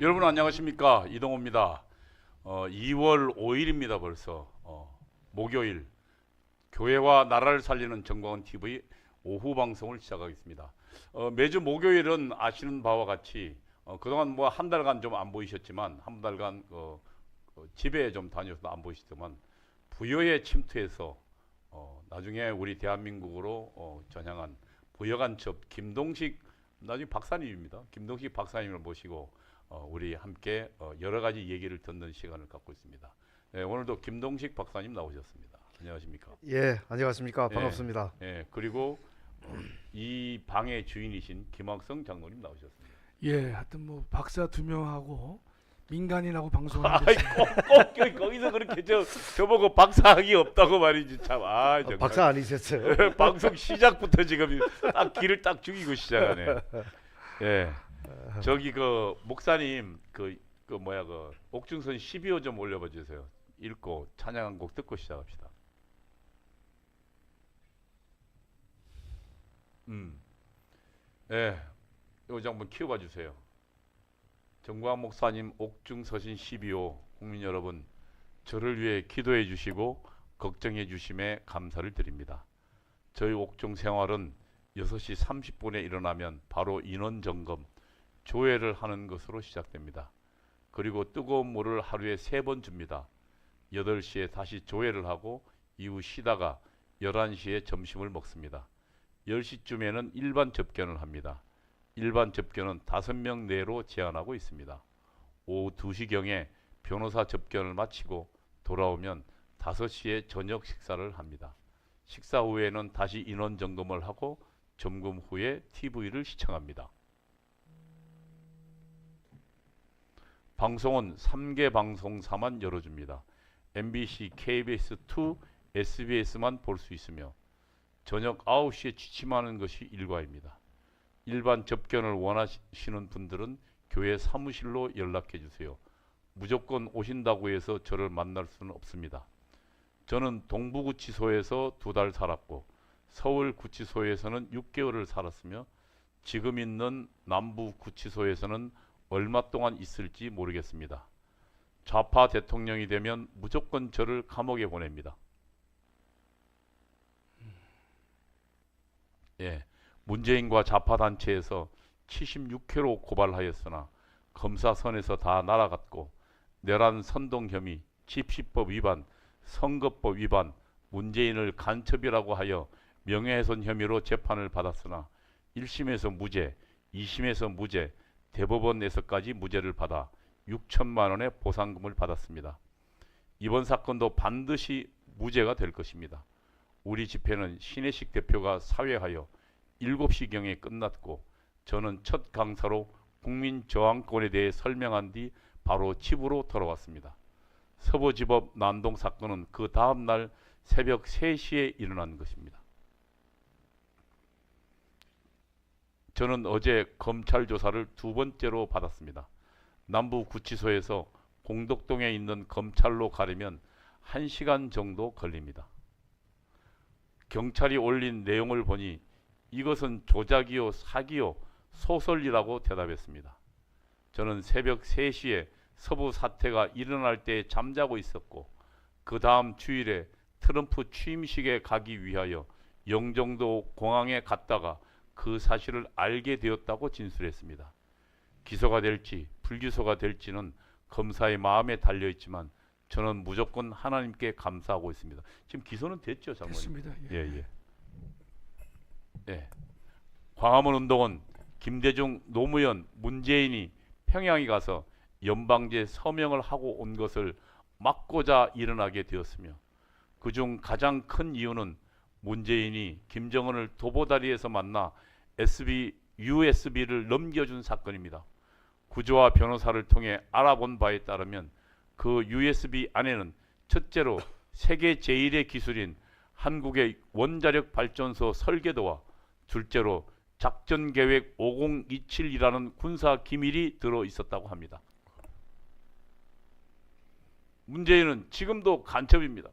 여러분 안녕하십니까, 이동호입니다. 2월 5일입니다. 벌써 목요일 교회와 나라를 살리는 정광훈 TV 오후 방송을 시작하겠습니다. 매주 목요일은 아시는 바와 같이 그동안 뭐 한 달간 좀 안 보이셨지만, 한 달간 집에 좀 다녀서 안 보이시더만, 부여에 침투해서 나중에 우리 대한민국으로 전향한 부여간첩 김동식, 나중에 박사님입니다. 김동식 박사님을 모시고 우리 함께 여러 가지 얘기를 듣는 시간을 갖고 있습니다. 네, 오늘도 김동식 박사님 나오셨습니다. 안녕하십니까? 예, 안녕하십니까. 예, 반갑습니다. 예, 그리고 이 방의 주인이신 김학성 장로님 나오셨습니다. 예, 하여튼 뭐 박사 2명하고 민간인하고 아이, 방송하는데 꼭 거기서 그렇게 저보고 박사학위 없다고 말이지 참. 정말. 박사 아니셨어요? 방송 시작부터 지금 딱 길을 딱 죽이고 시작하네. 예. 저기 목사님 옥중선 12호 좀 올려봐 주세요. 읽고 찬양 한 곡 듣고 시작합시다. 예. 이거 좀 한번 키워봐 주세요. 정광 목사님 옥중서신 12호, 국민 여러분, 저를 위해 기도해 주시고 걱정해 주심에 감사를 드립니다. 저희 옥중 생활은 6시 30분에 일어나면 바로 인원 점검, 조회를 하는 것으로 시작됩니다. 그리고 뜨거운 물을 하루에 3번 줍니다. 8시에 다시 조회를 하고 이후 쉬다가 11시에 점심을 먹습니다. 10시쯤에는 일반 접견을 합니다. 일반 접견은 5명 내로 제한하고 있습니다. 오후 2시경에 변호사 접견을 마치고 돌아오면 5시에 저녁 식사를 합니다. 식사 후에는 다시 인원 점검을 하고 점검 후에 TV를 시청합니다. 방송은 3개 방송사만 열어줍니다. MBC, KBS2, SBS만 볼 수 있으며 저녁 9시에 취침하는 것이 일과입니다. 일반 접견을 원하시는 분들은 교회 사무실로 연락해 주세요. 무조건 오신다고 해서 저를 만날 수는 없습니다. 저는 동부구치소에서 2달 살았고 서울구치소에서는 6개월을 살았으며 지금 있는 남부구치소에서는 얼마 동안 있을지 모르겠습니다. 좌파 대통령이 되면 무조건 저를 감옥에 보냅니다. 예, 문재인과 좌파 단체에서 76회로 고발하였으나 검사선에서 다 날아갔고 내란 선동 혐의, 집시법 위반, 선거법 위반, 문재인을 간첩이라고 하여 명예훼손 혐의로 재판을 받았으나 1심에서 무죄, 2심에서 무죄, 대법원에서까지 무죄를 받아 6천만 원의 보상금을 받았습니다. 이번 사건도 반드시 무죄가 될 것입니다. 우리 집회는 신혜식 대표가 사회하여 7시경에 끝났고 저는 첫 강사로 국민 저항권에 대해 설명한 뒤 바로 집으로 돌아왔습니다. 서부지법 난동 사건은 그 다음 날 새벽 3시에 일어난 것입니다. 저는 어제 검찰 조사를 2번째로 받았습니다. 남부구치소에서 공덕동에 있는 검찰로 가려면 1시간 정도 걸립니다. 경찰이 올린 내용을 보니 이것은 조작이요, 사기요, 소설이라고 대답했습니다. 저는 새벽 3시에 서부 사태가 일어날 때 잠자고 있었고 그 다음 주일에 트럼프 취임식에 가기 위하여 영종도 공항에 갔다가 그 사실을 알게 되었다고 진술했습니다. 기소가 될지 불기소가 될지는 검사의 마음에 달려있지만 저는 무조건 하나님께 감사하고 있습니다. 지금 기소는 됐죠, 장모님? 됐습니다. 예. 광화문 운동은 김대중, 노무현, 문재인이 평양에 가서 연방제 서명을 하고 온 것을 막고자 일어나게 되었으며 그중 가장 큰 이유는 문재인이 김정은을 도보다리에서 만나 USB를 넘겨준 사건입니다. 구조와 변호사를 통해 알아본 바에 따르면 그 USB 안에는 첫째로 세계 제1의 기술인 한국의 원자력 발전소 설계도와 둘째로 작전계획 5027이라는 군사 기밀이 들어 있었다고 합니다. 문재인은 지금도 간첩입니다.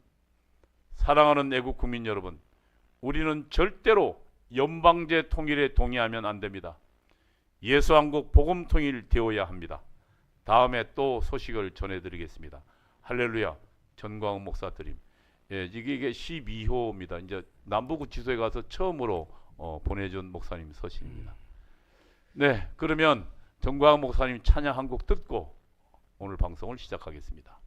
사랑하는 애국 국민 여러분, 우리는 절대로 연방제 통일에 동의하면 안 됩니다. 예수한국 복음 통일 되어야 합니다. 다음에 또 소식을 전해드리겠습니다. 할렐루야. 전광훈 목사 드림. 예, 이게 12호입니다. 이제 남부구치소에 가서 처음으로 보내준 목사님 서신입니다. 네, 그러면 전광훈 목사님 찬양 한 곡 듣고 오늘 방송을 시작하겠습니다.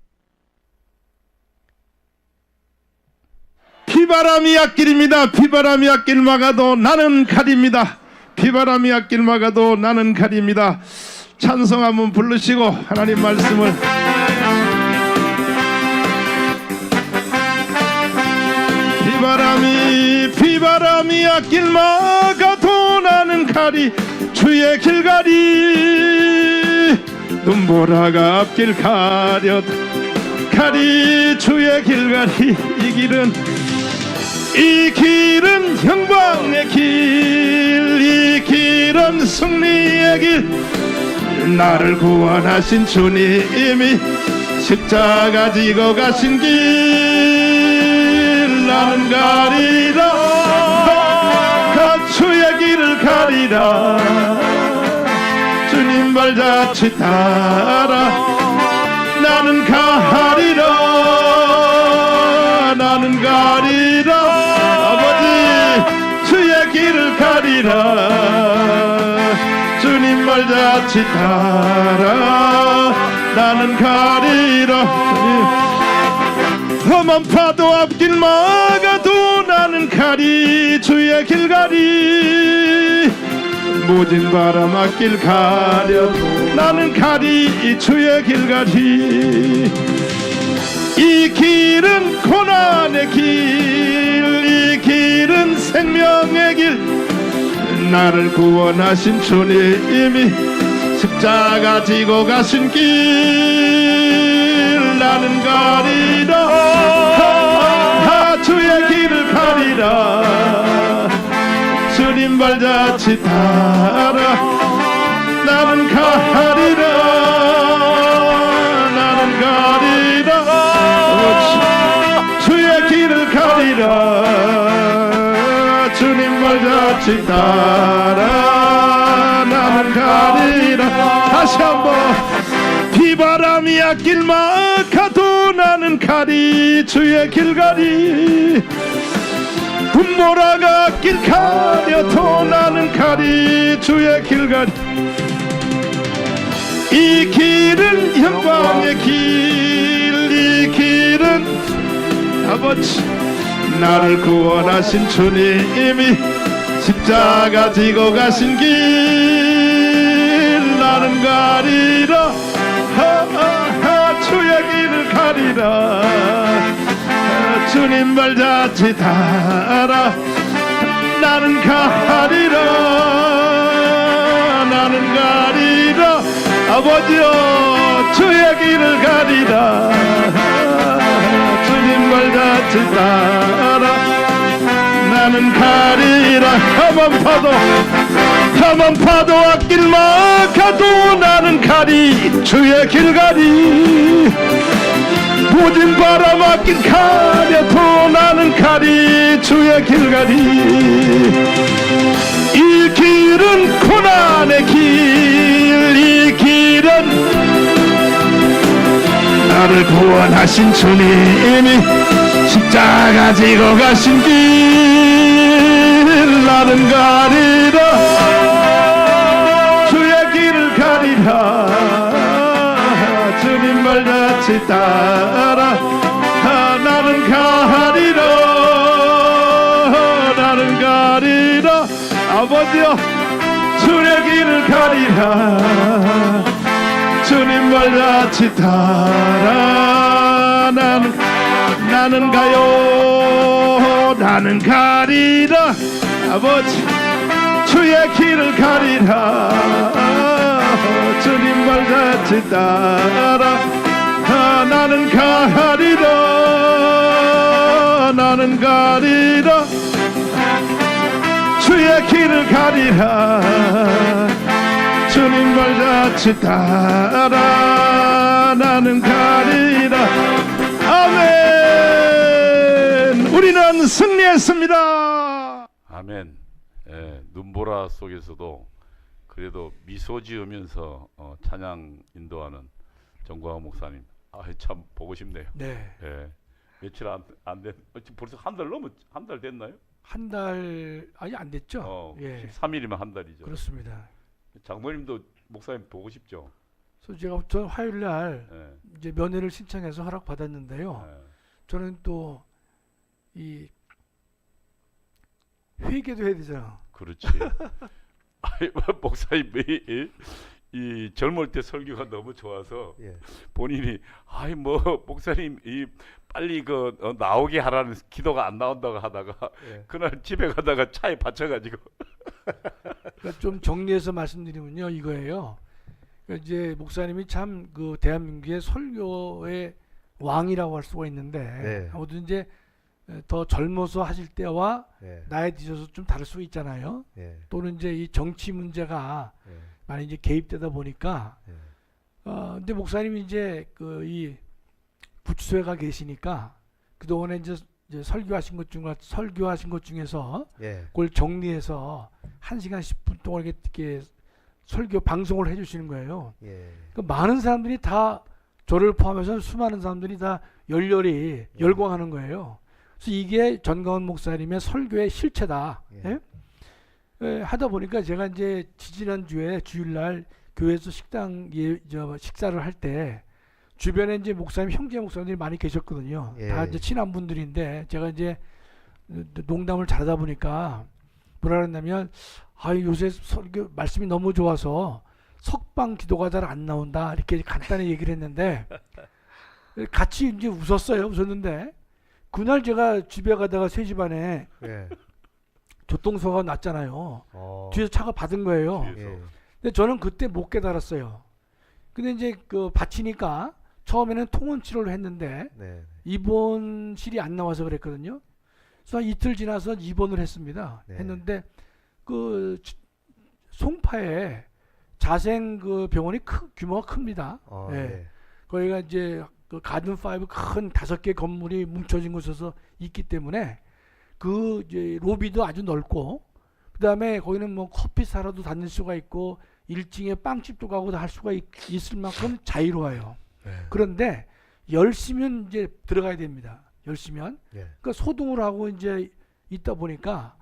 비바람이 앞길입니다. 비바람이 앞길 막아도 나는 가리입니다. 비바람이 앞길 막아도 나는 가리입니다. 찬송 한번 부르시고 하나님 말씀을 비바람이 앞길 막아도 나는 가리 주의 길 가리 눈보라가 앞길 가려 가리 주의 길 가리 이 길은 영광의 길, 이 길은 승리의 길. 나를 구원하신 주님이 십자가 지고 가신 길. 나는 가리라, 주의 길을 가리라. 주님 발자취 따라 나는 가리라, 나는 가리라. 주의 길을 가리라. 주님 발자취 따라 나는 가리라. 험한 파도 앞길 막아도 나는 가리 주의 길 가리 모진 바람 앞길 가려도 나는 가리 주의 길 가리 이 길은 고난의 길, 이 길은 생명의 길. 나를 구원하신 주님이 십자가 지고 가신 길. 나는 가리라, 주의 길을 가리라. 주님 발자취 따라 나는 가리라, 나는 가리라. 주의 길을 가리라. 주님 발자취 따라 나는 가리라. 다시 한번 비바람이 앞길 막아도 나는 가리 주의 길 가리 눈보라가 앞길 가려도 나는 가리 주의 길 가리 이 길은 영광의 길, 이 길은 아버지 나를 구원하신 주님이 십자가 지고 가신 길. 나는 가리라, 주의 길을 가리라. 주님 발자취 따라 나는 가리라, 나는 가리라. 아버지여 주의 길을 가리라. 주님 발자취 따라 나는 가리라. 험한 파도 앞길 막아도 나는 가리 주의 길 가리 모진 바람 앞길 가려도 나는 가리 주의 길 가리 이 길은 고난의 길, 이 길은 나를 구원하신 주님이 십자가 지고 가신 길. 나는 가리라, 주의 길을 가리라. 주님 발자취 따라 나는 가리라, 나는 가리라. 아버지여 주의 길을 가리라. 주님 발자취 따라 나는 가요, 나는 가리라. 아버지 주의 길을 가리라. 주님 발자취 따라 나는 가리라, 나는 가리라. 주의 길을 가리라. 주님 발자취 따라 나는 가리라. 아멘. 우리는 승리했습니다. 아멘. 예, 눈보라 속에서도 그래도 미소 지으면서 찬양 인도하는 정광훈 목사님, 참 보고 싶네요. 네. 예. 며칠 안 된, 지금 벌써 한 달 됐나요? 한 달 아니 안 됐죠? 예. 13일이면 한 달이죠. 그렇습니다. 장모님도 목사님 보고 싶죠. 그래서 저 화요일 날 예. 이제 면회를 신청해서 허락 받았는데요. 예. 저는 또 이 회개도 해야 되잖아. 그렇지. 목사님 이 젊을 때 설교가 너무 좋아서 예. 본인이 목사님 이 빨리 나오게 하라는 기도가 안 나온다고 하다가 예. 그날 집에 가다가 차에 받쳐가지고 그러니까 좀 정리해서 말씀드리면요 이거예요. 그러니까 이제 목사님이 참 그 대한민국의 설교의 왕이라고 할 수가 있는데 네. 아무튼 이제 더 젊어서 하실 때와 예. 나이 드셔서 좀 다를 수 있잖아요. 예. 또는 이제 이 정치 문제가 예. 많이 이제 개입되다 보니까 예. 근데 목사님이 이제 그 이 구치소에 가 계시니까 그동안에 이제 설교하신 것 중에서 예. 그걸 정리해서 1시간 10분 동안 이렇게 설교 방송을 해주시는 거예요. 예. 그 많은 사람들이 다 저를 포함해서 수많은 사람들이 다 열렬히 열광하는 거예요. 그래서 이게 전광훈 목사님의 설교의 실체다. 예. 예? 하다 보니까 제가 이제 지지난 주에 주일날 교회에서 식사를 할 때 주변에 이제 형제 목사님들이 많이 계셨거든요. 예. 다 이제 친한 분들인데 제가 이제 농담을 잘하다 보니까 뭐라 그랬냐면 요새 설교 말씀이 너무 좋아서 석방 기도가 잘 안 나온다 이렇게 간단히 얘기를 했는데 같이 이제 웃었는데 그날 제가 집에 가다가 3시 반에 예. 교통사고가 났잖아요. 뒤에서 차가 받은 거예요. 뒤에서. 예. 근데 저는 그때 못 깨달았어요. 근데 이제 받치니까 처음에는 통원 치료를 했는데 네. 입원실이 안 나와서 그랬거든요. 그래서 이틀 지나서 입원을 했습니다. 네. 했는데 송파에 자생 병원이 규모가 큽니다. 예. 예. 거기가 이제 가든 5 큰 5개 건물이 뭉쳐진 곳에서 있기 때문에 이제 로비도 아주 넓고 그다음에 거기는 뭐 커피 사러도 다닐 수가 있고 1층에 빵집도 가고 다 할 수가 있을 만큼 자유로워요. 예. 그런데 10시면 이제 들어가야 됩니다. 10시면. 예. 그러니까 소등을 하고 이제 있다 보니까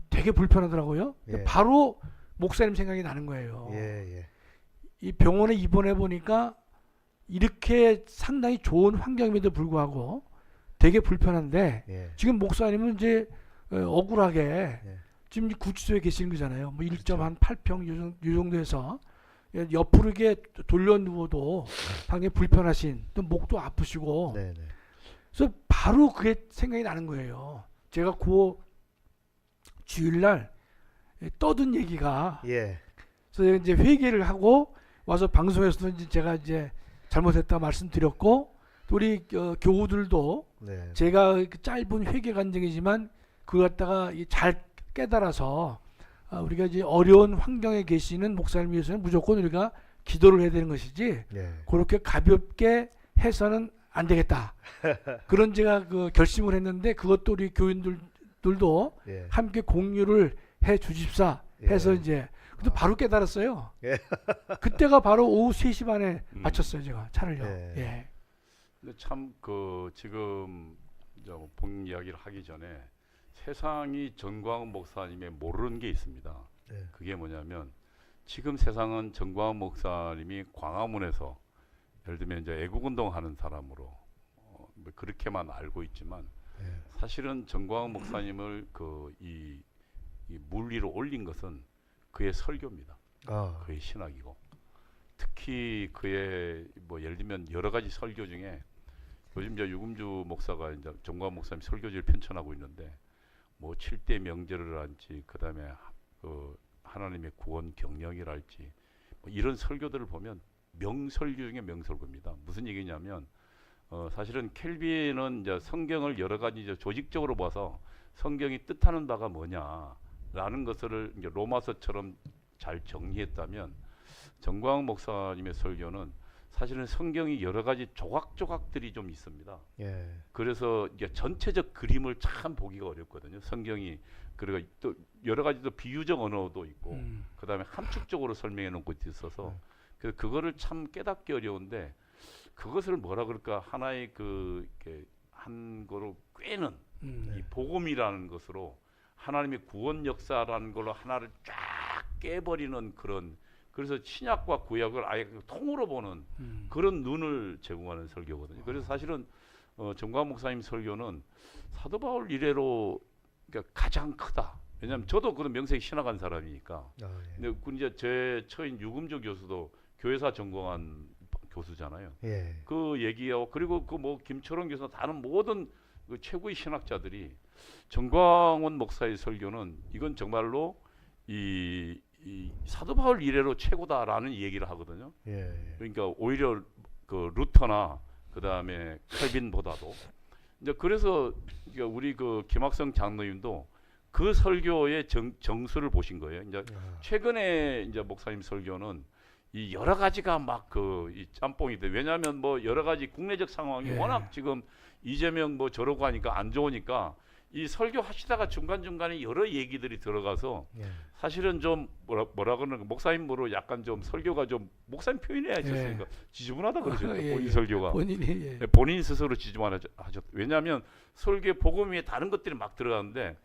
되게 불편하더라고요. 예. 바로 목사님 생각이 나는 거예요. 예. 예. 이 병원에 입원해 보니까 이렇게 상당히 좋은 환경임에도 불구하고 되게 불편한데 예. 지금 목사님은 이제 억울하게 예. 지금 구치소에 계시는 거잖아요. 뭐 그렇죠. 1.8평 요 정도에서 옆으로 이게 돌려 누워도 상당히 불편하신 또 목도 아프시고 네, 네. 그래서 바로 그게 생각이 나는 거예요. 제가 주일날 떠든 얘기가 예. 그래서 이제 회개를 하고 와서 방송에서도 이제 제가 이제 잘못했다 말씀드렸고 또 우리 교우들도 네. 제가 짧은 회개 간증이지만 그거 갖다가 잘 깨달아서 우리가 이제 어려운 환경에 계시는 목사님 위해서는 무조건 우리가 기도를 해야 되는 것이지 예. 그렇게 가볍게 해서는 안 되겠다. 그런 제가 결심을 했는데 그것도 우리 교인들도 예. 함께 공유를 해 주십사 해서 예. 이제 근데 바로 깨달았어요. 예. 그때가 바로 오후 3시 반에 마쳤어요. 제가 차를요. 예. 예. 근데 참 지금 본 이야기를 하기 전에 세상이 전광훈 목사님의 모르는 게 있습니다. 네. 그게 뭐냐면 지금 세상은 전광훈 목사님이 광화문에서 예를 들면 이제 애국운동 하는 사람으로 뭐 그렇게만 알고 있지만 예. 사실은 전광훈 목사님을 이 물 위로 올린 것은 그의 설교입니다. 그의 신학이고 특히 그의 뭐 예를 들면 여러 가지 설교 중에 요즘 이제 유금주 목사가 이제 전광훈 목사님 설교지를 편찬하고 있는데 뭐 7대 명제를할지 그다음에 하나님의 구원 경영이랄지 뭐 이런 설교들을 보면 명설교 중에 명설교입니다. 무슨 얘기냐면 사실은 켈빈은 이제 성경을 여러 가지 이제 조직적으로 봐서 성경이 뜻하는 바가 뭐냐라는 것을 이제 로마서처럼 잘 정리했다면 전광훈 목사님의 설교는 사실은 성경이 여러 가지 조각조각들이 좀 있습니다. 예. 그래서 이제 전체적 그림을 참 보기가 어렵거든요. 성경이 그리고 또 여러 가지 또 비유적 언어도 있고 그다음에 함축적으로 설명해 놓은 것도 있어서 그래서 그거를 참 깨닫기 어려운데 그것을 뭐라 그럴까 하나의 그 이렇게 한 거로 꿰는 이 복음이라는 것으로 하나님의 구원 역사라는 걸로 하나를 쫙 깨버리는 그런 그래서 신약과 구약을 아예 통으로 보는 그런 눈을 제공하는 설교거든요. 그래서 사실은 정광 목사님 설교는 사도 바울 이래로 그러니까 가장 크다. 왜냐하면 저도 그런 명색이 신학한 사람이니까. 아, 예. 근데 그 이제 제 처인 유금주 교수도 교회사 전공한 교수잖아요. 예. 그 얘기하고 그리고 그 뭐 김철원 교수 다른 모든 그 최고의 신학자들이 정광원 목사의 설교는 이건 정말로 이 사도 바울 이래로 최고다라는 얘기를 하거든요. 예. 그러니까 오히려 그 루터나 그 다음에 칼빈보다도 이제 그래서 우리 그 김학성 장로님도 그 설교의 정수를 보신 거예요. 이제 최근에 이제 목사님 설교는 이 여러 가지가 막 그 이 짬뽕이 돼. 왜냐하면 뭐 여러 가지 국내적 상황이 예. 워낙 지금 이재명 뭐 저러고 하니까 안 좋으니까 이 설교 하시다가 중간 중간에 여러 얘기들이 들어가서 예. 사실은 좀 뭐라 그러는 목사님으로 약간 좀 설교가 좀 목사님 표현해야 하셨으니까 지저분하다 그러셨죠. 예, 본인 예. 설교가 본인이 예. 네, 본인 스스로 지저분하셨. 왜냐하면 설교에 복음 위에 다른 것들이 막 들어가는데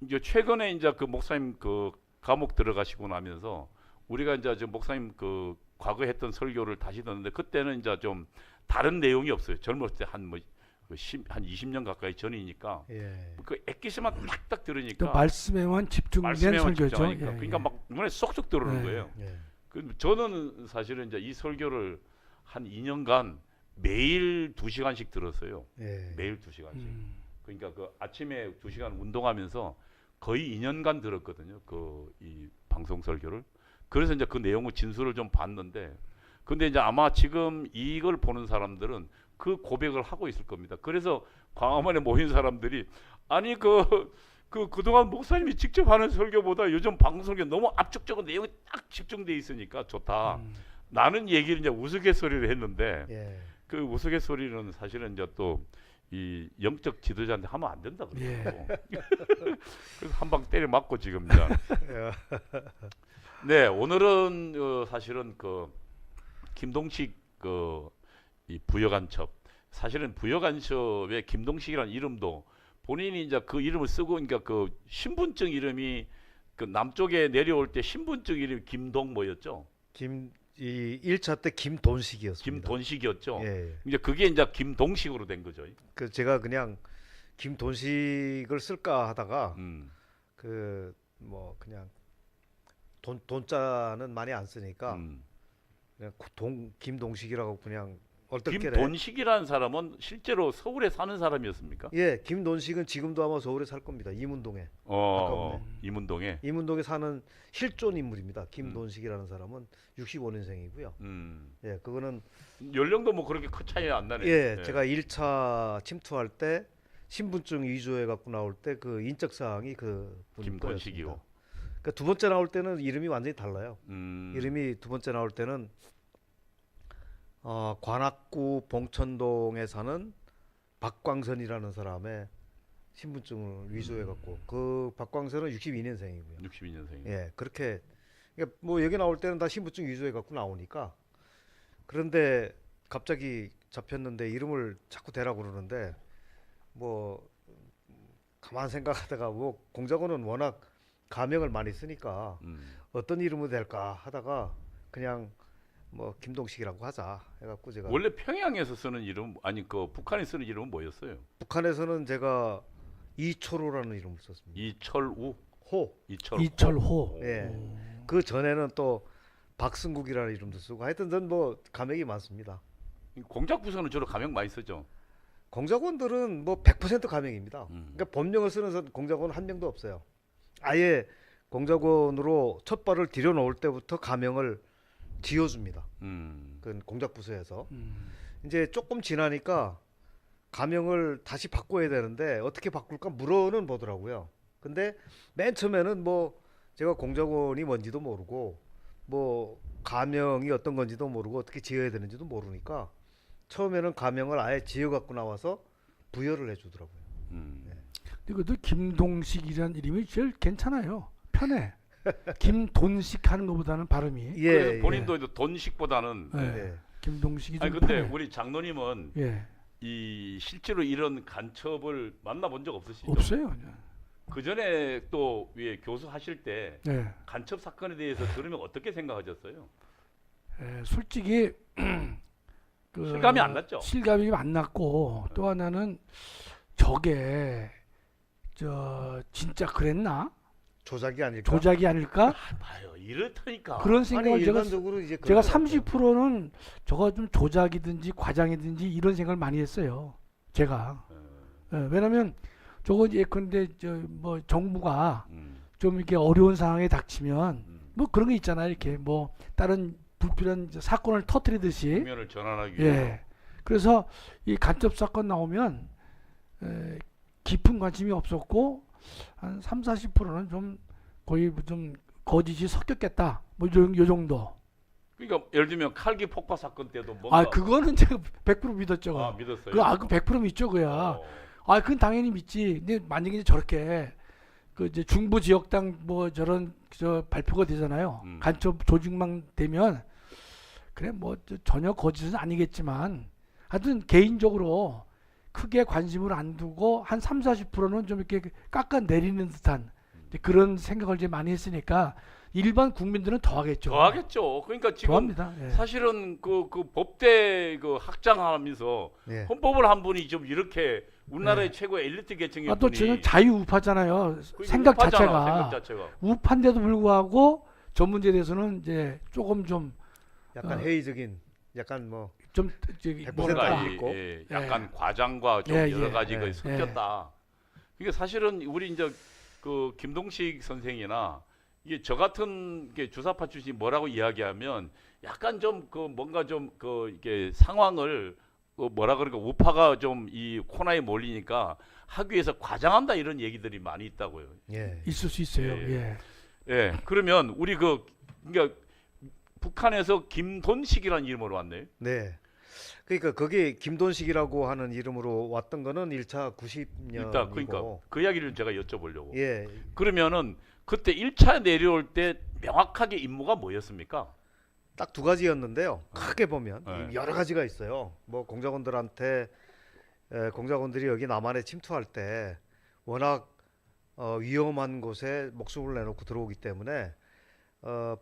이제 최근에 이제 그 목사님 그 감옥 들어가시고 나면서 우리가 이제 좀 목사님 그 과거에 했던 설교를 다시 듣는데 그때는 이제 좀 다른 내용이 없어요. 젊었을 때 한 20년 가까이 전이니까 예. 그 액기스만 딱딱 또 들으니까 말씀에만 집중된 말씀에만 설교죠. 집중하니까 예, 그러니까 예. 막 눈에 쏙쏙 들어오는 예. 거예요. 예. 그 저는 사실은 이제 이 설교를 한 2년간 매일 2시간씩 들었어요. 예. 매일 2시간씩. 그러니까 그 아침에 2시간 운동하면서 거의 2년간 들었거든요. 그 이 방송 설교를. 그래서 이제 그 내용의 진술을 좀 봤는데 근데 이제 아마 지금 이걸 보는 사람들은 그 고백을 하고 있을 겁니다. 그래서 광화문에 모인 사람들이 아니 그동안 목사님이 직접 하는 설교보다 요즘 방송 설교 너무 압축적인 내용이 딱 집중돼 있으니까 좋다. 나는 얘기를 이제 우스갯소리를 했는데 예. 그 우스갯소리는 사실은 이제 또 이 영적 지도자한테 하면 안 된다 그러고 그래서 한 방 때려 맞고 지금 이제 네 오늘은 사실은 그 김동식 그 이 부여간첩 사실은 부여간첩의 김동식이라는 이름도 본인이 이제 그 이름을 쓰고 그러니까 그 신분증 이름이 그 남쪽에 내려올 때 신분증 이름이 김동 뭐였죠? 이 1차 때 김돈식이었습니다. 김돈식이었죠. 예. 이제 그게 이제 김동식으로 된 거죠. 그 제가 그냥 김돈식을 쓸까 하다가 그 뭐 그냥 돈자는 많이 안 쓰니까 그냥 김동식이라고 그냥 얼떨결에. 김돈식이라는 사람은 실제로 서울에 사는 사람이었습니까? 예, 김돈식은 지금도 아마 서울에 살 겁니다. 이문동에. 가깝네. 이문동에. 이문동에 사는 실존 인물입니다. 김돈식이라는 사람은 65년생이고요. 예, 그거는 연령도 뭐 그렇게 큰 차이 안 나네요. 예, 제가 1차 침투할 때 신분증 위조해 갖고 나올 때 그 인적 사항이 그 김돈식이요. 그러니까 두 번째 나올 때는 이름이 완전히 달라요. 이름이 두 번째 나올 때는 관악구 봉천동에 사는 박광선이라는 사람의 신분증을 위조해 갖고 그 박광선은 62년생이고요. 62년생. 예, 그렇게 그러니까 뭐 여기 나올 때는 다 신분증 위조해 갖고 나오니까 그런데 갑자기 잡혔는데 이름을 자꾸 대라고 그러는데 뭐 가만 생각하다가 뭐 공작원은 워낙 가명을 많이 쓰니까 어떤 이름으로 될까 하다가 그냥 뭐 김동식이라고 하자 해갖고 제가 원래 평양에서 쓰는 이름 아니 그 북한에 쓰는 이름은 뭐였어요? 북한에서는 제가 이철호라는 이름을 썼습니다. 이철우. 이철호. 예. 그 전에는 또 박승국이라는 이름도 쓰고 하여튼 전 뭐 가명이 많습니다. 공작부서는 주로 가명 많이 쓰죠. 공작원들은 뭐 100% 가명입니다. 그러니까 본명을 쓰는 공작원 한 명도 없어요. 아예 공작원으로 첫 발을 들여놓을 때부터 가명을 지어줍니다. 그 공작부서에서 이제 조금 지나니까 가명을 다시 바꿔야 되는데 어떻게 바꿀까 물어는 보더라고요. 근데 맨 처음에는 뭐 제가 공작원이 뭔지도 모르고 뭐 가명이 어떤 건지도 모르고 어떻게 지어야 되는지도 모르니까 처음에는 가명을 아예 지어 갖고 나와서 부여를 해주더라고요. 근데 그것도 김동식이라는 이름이 제일 괜찮아요. 편해. 김돈식 하는 것보다는 발음이. 예, 본인도 돈식보다는 예. 예. 김동식이 좀 아니 근데 편해. 우리 장로님은 예. 이 실제로 이런 간첩을 만나본 적 없으시죠? 없어요. 그 전에 또 위에 교수 하실 때 예. 간첩 사건에 대해서 들으면 어떻게 생각하셨어요? 예, 솔직히 그 실감이 안 났죠? 실감이 안 났고 또 하나는 저게 저 진짜 그랬나? 조작이 아닐까? 조작이 아닐까? 봐요, 이렇다니까. 그런 아니 생각을 제가 일반적으로 이제 제가 그런 것 같아요. 30%는 저거 좀 조작이든지 과장이든지 이런 생각을 많이 했어요. 제가. 예, 왜냐면 저거 예컨대 저 뭐 정부가 좀 이렇게 어려운 상황에 닥치면 뭐 그런 게 있잖아요. 이렇게 뭐 다른 불필요한 사건을 터뜨리듯이. 국면을 전환하기 위해서. 예. 그래서 이 간첩 사건 나오면 깊은 관심이 없었고 한 30~40%는 좀 거의 좀 거짓이 섞였겠다. 뭐 요 정도. 그러니까 예를 들면 칼기 폭파 사건 때도 뭔가 아 그거는 제가 100% 믿었죠. 아, 믿었어요. 그 100% 믿죠, 그야. 어. 아, 그건 당연히 믿지. 근데 만약에 이제 저렇게 그 이제 중부 지역당 뭐 저런 저 발표가 되잖아요. 간첩 조직만 되면 그래 뭐 전혀 거짓은 아니겠지만 하여튼 개인적으로 크게 관심을 안 두고 한 30~40%는 좀 이렇게 깎아 내리는 듯한 이제 그런 생각을 이제 많이 했으니까 일반 국민들은 더 하겠죠. 더 하겠죠. 그러니까 지금 좋아합니다. 예. 사실은 그 법대 그 학장하면서 예. 헌법을 한 분이 좀 이렇게 우리나라의 최고의 엘리트 계층의 아, 또 분이 저는 자유우파잖아요. 그게 생각 우파잖아, 자체가 생각 자체가. 우파인데도 불구하고 저 문제에 대해서는 이제 조금 좀 약간 회의적인, 약간 뭐 저기 100% 뭔가 아니- 있고. 약간 과장과 좀 예, 여러 예, 가지가 예. 섞였다. 이게 사실은 우리 이제 그 김동식 선생이나 이게 저 같은 게 주사파 출신 뭐라고 이야기하면 약간 좀 그 뭔가 좀 그 이게 상황을 그 뭐라 그럴까 우파가 좀 이 코너에 몰리니까 하기 위해서 과장한다 이런 얘기들이 많이 있다고요. 예. 있을 수 있어요. 예. 예. 예, 그러면 우리 그러니까 북한에서 김돈식이라는 이름으로 왔네요. 네. 그러니까 거기 김돈식이라고 하는 이름으로 왔던 거는 1차 90년이고 일단 그러니까 그 이야기를 제가 여쭤보려고. 예. 그러면은 그때 1차 내려올 때 명확하게 임무가 뭐였습니까? 딱 두 가지였는데요. 크게 보면 네. 여러 가지가 있어요. 뭐 공작원들한테 공작원들이 여기 남한에 침투할 때 워낙 위험한 곳에 목숨을 내놓고 들어오기 때문에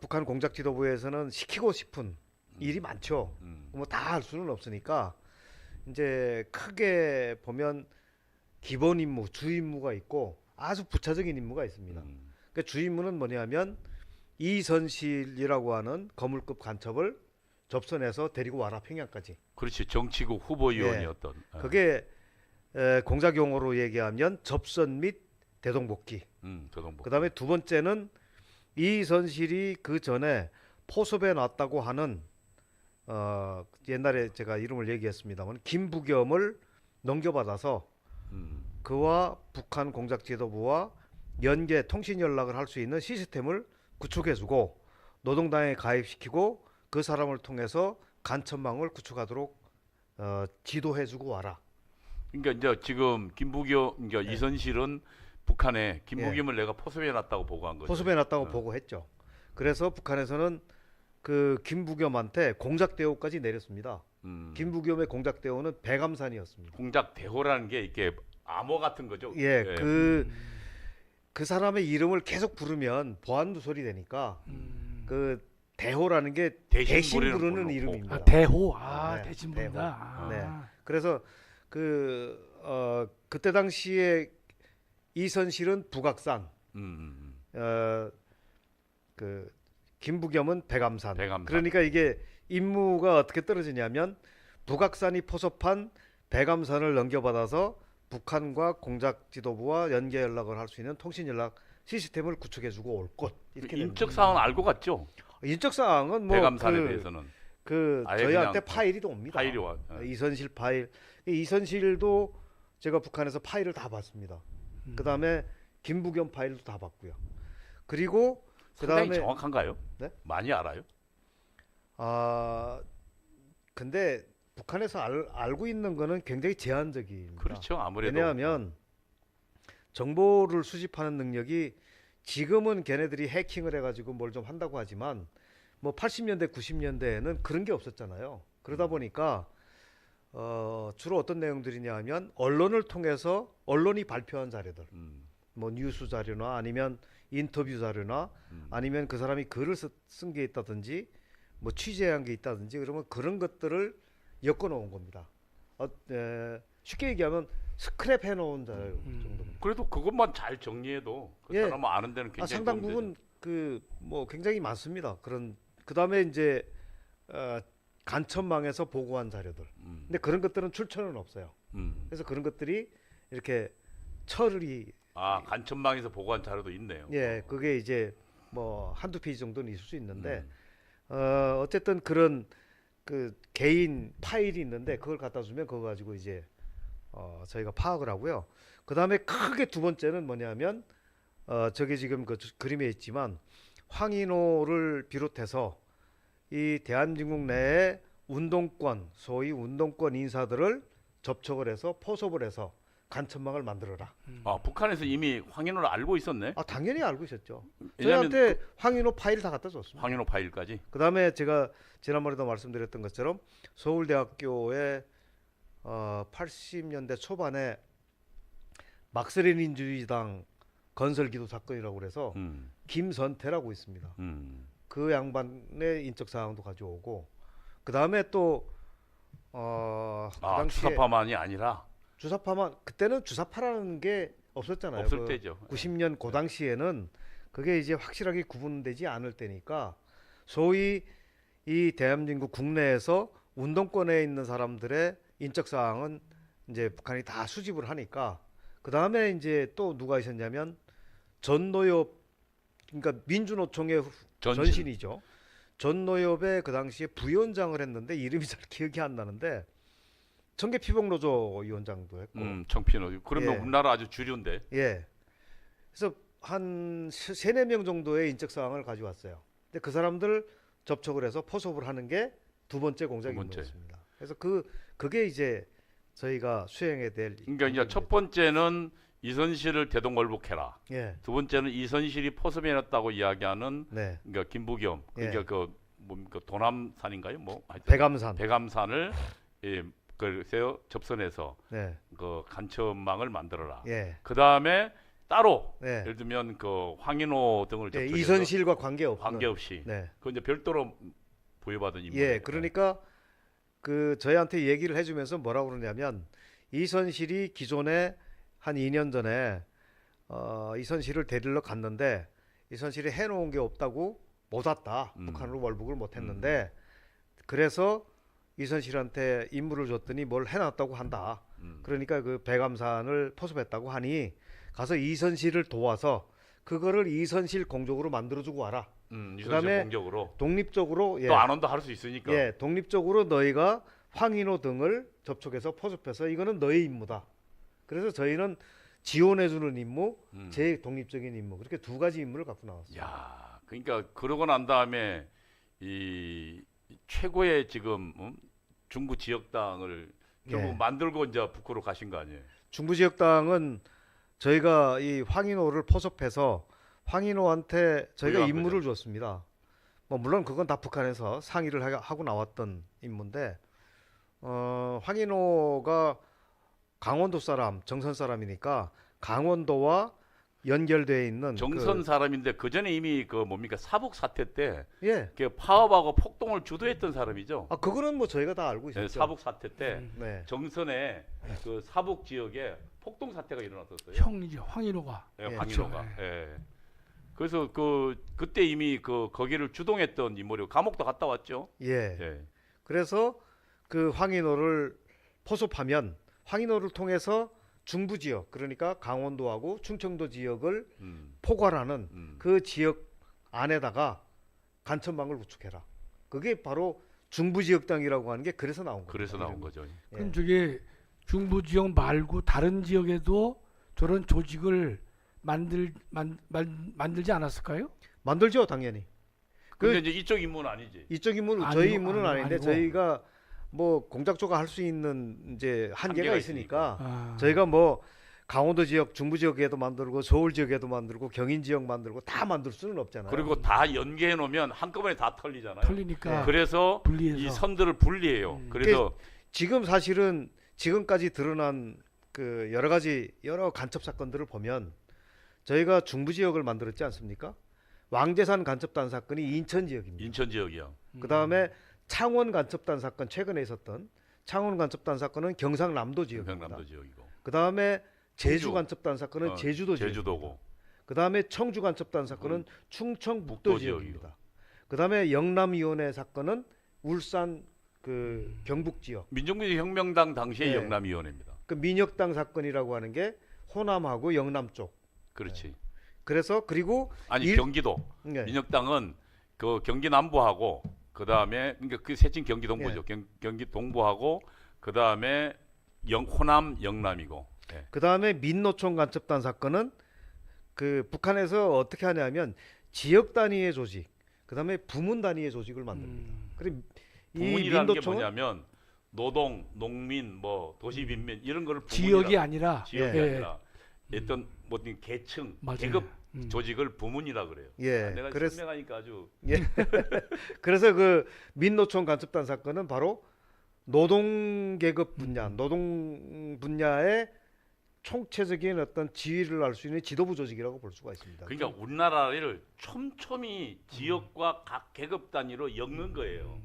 북한 공작 지도부에서는 시키고 싶은 일이 많죠. 뭐 다 할 수는 없으니까 이제 크게 보면 기본 임무, 주 임무가 있고 아주 부차적인 임무가 있습니다. 그 주 임무는 뭐냐면 이선실이라고 하는 거물급 간첩을 접선해서 데리고 와라 평양까지. 그렇지, 정치국 후보위원이었던. 예. 그게 공작 용어로 얘기하면 접선 및 대동복귀. 대동복. 그다음에 두 번째는 이선실이 그 전에 포섭해 놨다고 하는 옛날에 제가 이름을 얘기했습니다만 김부겸을 넘겨받아서 그와 북한 공작 지도부와 연계 통신 연락을 할 수 있는 시스템을 구축해주고 노동당에 가입시키고 그 사람을 통해서 간첩망을 구축하도록 지도해주고 와라. 그러니까 이제 지금 김부겸, 그러니까 이선실은 북한에 김부겸을 내가 포섭해놨다고 보고한 거죠. 포섭해놨다고 보고했죠. 그래서 북한에서는 그 김부겸한테 공작 대우까지 내렸습니다. 김부겸의 공작 대우는 백암산이었습니다. 공작 대호라는 게 이게 암호 같은 거죠. 예, 그 사람의 이름을 계속 부르면 보안누설이 되니까 그 대호라는 게 대신 부르는 걸로. 이름입니다. 아, 대호. 아, 네, 대신 대호. 분다. 아. 네. 그래서 그때 당시에 이선실은 북악산, 그 김부겸은 백암산. 백암산. 그러니까 이게 임무가 어떻게 떨어지냐면 북악산이 포섭한 백암산을 넘겨받아서 북한과 공작 지도부와 연계 연락을 할 수 있는 통신 연락 시스템을 구축해주고 올 것. 이렇게 인적 사항은 알고 갔죠. 인적 사항은 뭐 백암산에 대해서는 그 아예 저희한테 그냥 파일이 옵니다. 파일이 와. 이선실 파일. 이선실도 제가 북한에서 파일을 다 봤습니다. 그다음에 김부겸 파일도 다 봤고요. 그리고 상당히 그다음에 정확한가요? 네? 많이 알아요? 아 근데 북한에서 알고 있는 거는 굉장히 제한적입니다. 그렇죠. 아무래도 왜냐하면 정보를 수집하는 능력이 지금은 걔네들이 해킹을 해가지고 뭘 좀 한다고 하지만 뭐 80년대 90년대에는 그런 게 없었잖아요. 그러다 보니까 주로 어떤 내용들이냐 하면 언론을 통해서 언론이 발표한 자료들 뭐 뉴스 자료나 아니면 인터뷰 자료나 아니면 그 사람이 글을 쓴 게 있다든지 뭐 취재한 게 있다든지 그러면 그런 것들을 엮어 놓은 겁니다. 쉽게 얘기하면 스크랩 해 놓은 자료 정도입니다. 그래도 그것만 잘 정리해도 그 예. 사람은 아는 데는 굉장히 상당 도움이 부분 그 뭐 굉장히 많습니다. 그다음에 이제 간첩망에서 보고한 자료들. 되죠. 근데 그런 것들은 출처는 없어요. 그래서 그런 것들이 이렇게 처리 아 간첩망에서 보고한 자료도 있네요. 예, 그게 이제 뭐 한두 페이지 정도는 있을 수 있는데 음. 어쨌든 그런 그 개인 파일이 있는데 그걸 갖다 주면 그거 가지고 이제 저희가 파악을 하고요. 그다음에 크게 두 번째는 뭐냐면 저게 지금 그 그림에 있지만 황인호를 비롯해서 이 대한민국 내에 운동권, 소위 운동권 인사들을 접촉을 해서 포섭을 해서 간첩망을 만들어라. 아 북한에서 이미 황인호를 알고 있었네. 아 당연히 알고 있었죠. 왜냐하면 저희한테 황인호 파일 다 갖다 줬습니다. 황인호 파일까지. 그다음에 제가 지난번에도 말씀드렸던 것처럼 서울대학교에 80년대 초반에 막스레닌주의당 건설 기도 사건이라고 그래서 김선태라고 있습니다. 그 양반의 인적 사항도 가져오고 그다음에 또 그 아 당시에 주사파만이 아니라 주사파만 그때는 주사파라는 게 없었잖아요. 없을 그 때죠. 90년 그 당시에는 그게 이제 확실하게 구분되지 않을 때니까 소위 이 대한민국 국내에서 운동권에 있는 사람들의 인적 사항은 이제 북한이 다 수집을 하니까 그 다음에 이제 또 누가 있었냐면 전노엽 그러니까 민주노총의 전신이죠. 전노엽의 그 당시에 부위원장을 했는데 이름이 잘 기억이 안 나는데 청계피복노조 위원장도 했고 청피노. 그러면 예. 우리나라 아주 주류인데. 예. 그래서 한 세네 명 정도의 인적 사항을 가져왔어요. 근데 그 사람들 접촉을 해서 포섭을 하는 게 두 번째 공작 두 번째. 임무였습니다. 그래서 그게 이제 저희가 수행해야 될 그러니까 이제 첫 번째는 이선실을 대동월복해라. 예. 두 번째는 이선실이 포섭해놨다고 이야기하는 네. 그러니까 김부겸. 그러니까 예. 그 뭡니까 도남산인가요? 뭐 하여튼 배감산. 배감산을 예, 글쎄요 접선해서 네. 그 간첩망을 만들어라. 예. 그 다음에 따로 네. 예를 들면 그 황인호 등을 예, 접촉해서 이선실과 관계없는 관계없이 네. 그 이제 별도로 부여받은 인물. 예. 그러니까 그 저희한테 얘기를 해주면서 뭐라고 그러냐면 이선실이 기존에 한 2년 전에 이선실을 데리러 갔는데 이선실이 해놓은 게 없다고 못 왔다. 북한으로 월북을 못 했는데 그래서 이선실한테 임무를 줬더니 뭘 해놨다고 한다. 그러니까 그 배감산을 포섭했다고 하니 가서 이선실을 도와서 그거를 이선실 공적으로 만들어주고 와라. 이선실 그다음에 공적으로 독립적으로 예, 또 안 온다 할 수 있으니까. 예, 독립적으로 너희가 황인호 등을 접촉해서 포섭해서 이거는 너의 임무다. 그래서 저희는 지원해주는 임무, 제 독립적인 임무 그렇게 두 가지 임무를 갖고 나왔어요. 야, 그러니까 그러고 난 다음에 이 최고의 지금 중부 지역당을 결국 예. 만들고 이제 북으로 가신 거 아니에요? 중부지역당은 저희가 이 황인호를 포섭해서 황인호한테 저희가 부여한 임무를 줬습니다. 뭐 물론 그건 다 북한에서 상의를 하고 나왔던 임무인데 황인호가 강원도 사람, 정선 사람이니까 강원도와 연결되어 있는 정선 사람인데 그 전에 이미 그 뭡니까 사북 사태 때 예. 그 파업하고 폭동을 주도했던 사람이죠. 아 그거는 뭐 저희가 다 알고 네, 있었죠. 사북 사태 때 네. 정선에 그 사북 지역에 폭동 사태가 일어났었어요. 형이죠. 황인호가. 예, 예, 황인호가. 그렇죠. 예. 그래서 그때 이미 거기를 주동했던 인물이고 감옥도 갔다 왔죠. 예. 예. 그래서 그 황인호를 포섭하면 황인호를 통해서 중부 지역 그러니까 강원도하고 충청도 지역을 포괄하는 그 지역 안에다가 간첩망을 구축해라. 그게 바로 중부 지역당이라고 하는 게 그래서 나온 거예요. 그래서 나온 거죠. 예. 그럼 저게 중부 지역 말고 다른 지역에도 저런 조직을 만들지 않았을까요? 만들죠, 당연히. 근데 이제 이쪽 임무는 아니지. 이쪽 임무는 아니고, 저희 임무는 아닌데 아니고. 저희가 뭐 공작조가 할 수 있는 이제 한계가 한계가 있으니까 아, 저희가 뭐 강원도 지역, 중부 지역에도 만들고 서울 지역에도 만들고 경인 지역 만들고 다 만들 수는 없잖아요. 그리고 다 연계해 놓으면 한꺼번에 다 털리잖아요. 털리니까 그래서 분리해서. 이 선들을 분리해요. 그래서 지금 사실은 지금까지 드러난 그 여러 간첩 사건들을 보면 저희가 중부 지역을 만들었지 않습니까? 왕재산 간첩단 사건이 인천 지역입니다. 인천 지역이요. 그 다음에 창원 간첩단 사건 최근에 있었던 창원 간첩단 사건은 경상남도 지역입니다. 경남도 지역이고. 그 다음에 제주 청주. 간첩단 사건은 제주도 지역. 제주도고. 그 다음에 청주 간첩단 사건은 충청북도 북도 지역입니다. 그 다음에 영남위원회 사건은 울산 그 경북 지역. 민족민주혁명당 당시의 네. 영남위원회입니다. 그 민혁당 사건이라고 하는 게 호남하고 영남 쪽. 그렇지. 그래서 그리고 아니 일- 경기도 네. 민혁당은 그 경기 남부하고 그 다음에 그러니까 그 세친 경기 동부죠. 경기 동부하고 그 다음에 호남 영남이고. 예. 그 다음에 민노총 간첩단 사건은 그 북한에서 어떻게 하냐면 지역 단위의 조직, 그 다음에 부문 단위의 조직을 만듭니다. 그리고 이 부문이라는 게 민노총은 뭐냐면 노동, 농민, 뭐 도시 빈민 이런 거를 지역이 부문이라- 아니라 지역이 예. 아니라 어떤 뭐 계층, 맞아요. 계급 음. 조직을 부문이라 그래요. 예, 내가 그래서 설명하니까 아주 그래서 그 민노총 간첩단 사건은 바로 노동 계급 분야, 노동 분야의 총체적인 어떤 지휘를 할 수 있는 지도부 조직이라고 볼 수가 있습니다. 그러니까 우리나라를 촘촘히 지역과 각 계급 단위로 엮는 거예요.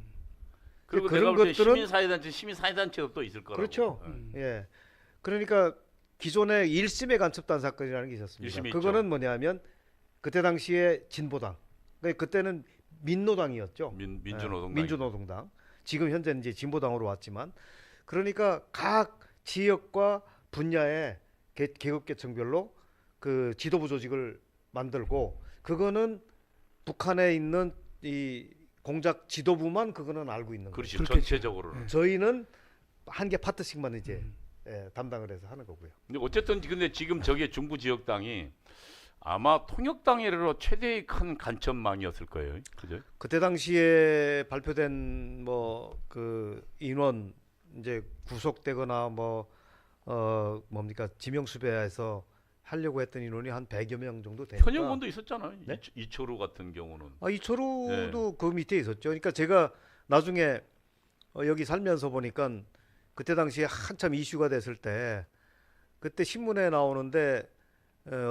그리고 그런 내가 볼 때 것들은 시민사회단체도 또 있을 거라고. 그렇죠. 예. 예. 그러니까 기존에 1심의 간첩단 사건이라는 게 있었습니다. 일심이 그거는 있죠. 뭐냐면 그때 당시에 진보당, 그러니까 그때는 민노당이었죠. 민주노동당. 민주노동당. 지금 현재는 이제 진보당으로 왔지만, 그러니까 각 지역과 분야의 계급계층별로 그 지도부 조직을 만들고, 그거는 북한에 있는 이 공작 지도부만 그거는 알고 있는 거예요. 그렇죠. 그렇겠죠. 전체적으로는. 저희는 한 개 파트씩만 이제 담당을 해서 하는 거고요. 근데 어쨌든 근데 지금 저게 중부 지역당이 아마 통역당으로 최대의 큰 간첩망이었을 거예요. 그죠? 그때 당시에 발표된 뭐 그 인원 이제 구속되거나 뭐 뭡니까 지명수배해서 하려고 했던 인원이 한 100여 명 정도 되니까. 현역원도 있었잖아요. 네? 이철우 같은 경우는. 이철우도 그 밑에 있었죠. 그러니까 제가 나중에 여기 살면서 보니까 그때 당시에 한참 이슈가 됐을 때 그때 신문에 나오는데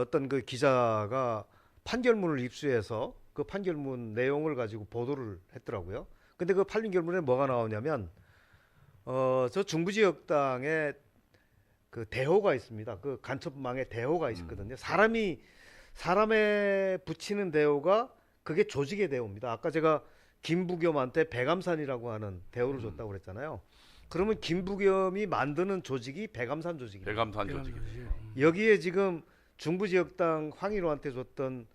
어떤 그 기자가 판결문을 입수해서 그 판결문 내용을 가지고 보도를 했더라고요. 근데 그 판결문에 뭐가 나오냐면 저 중부지역당에 그 대호가 있습니다. 그 간첩망의 대호가 있었거든요. 사람에 붙이는 대호가 그게 조직의 대호입니다. 아까 제가 김부겸한테 백암산이라고 하는 대호를 줬다고 그랬잖아요. 그러면 김부겸이 만드는 조직이 백암산 조직입니다. 백암산 조직. 여기에 지금 중부지역당 황인호한테 줬던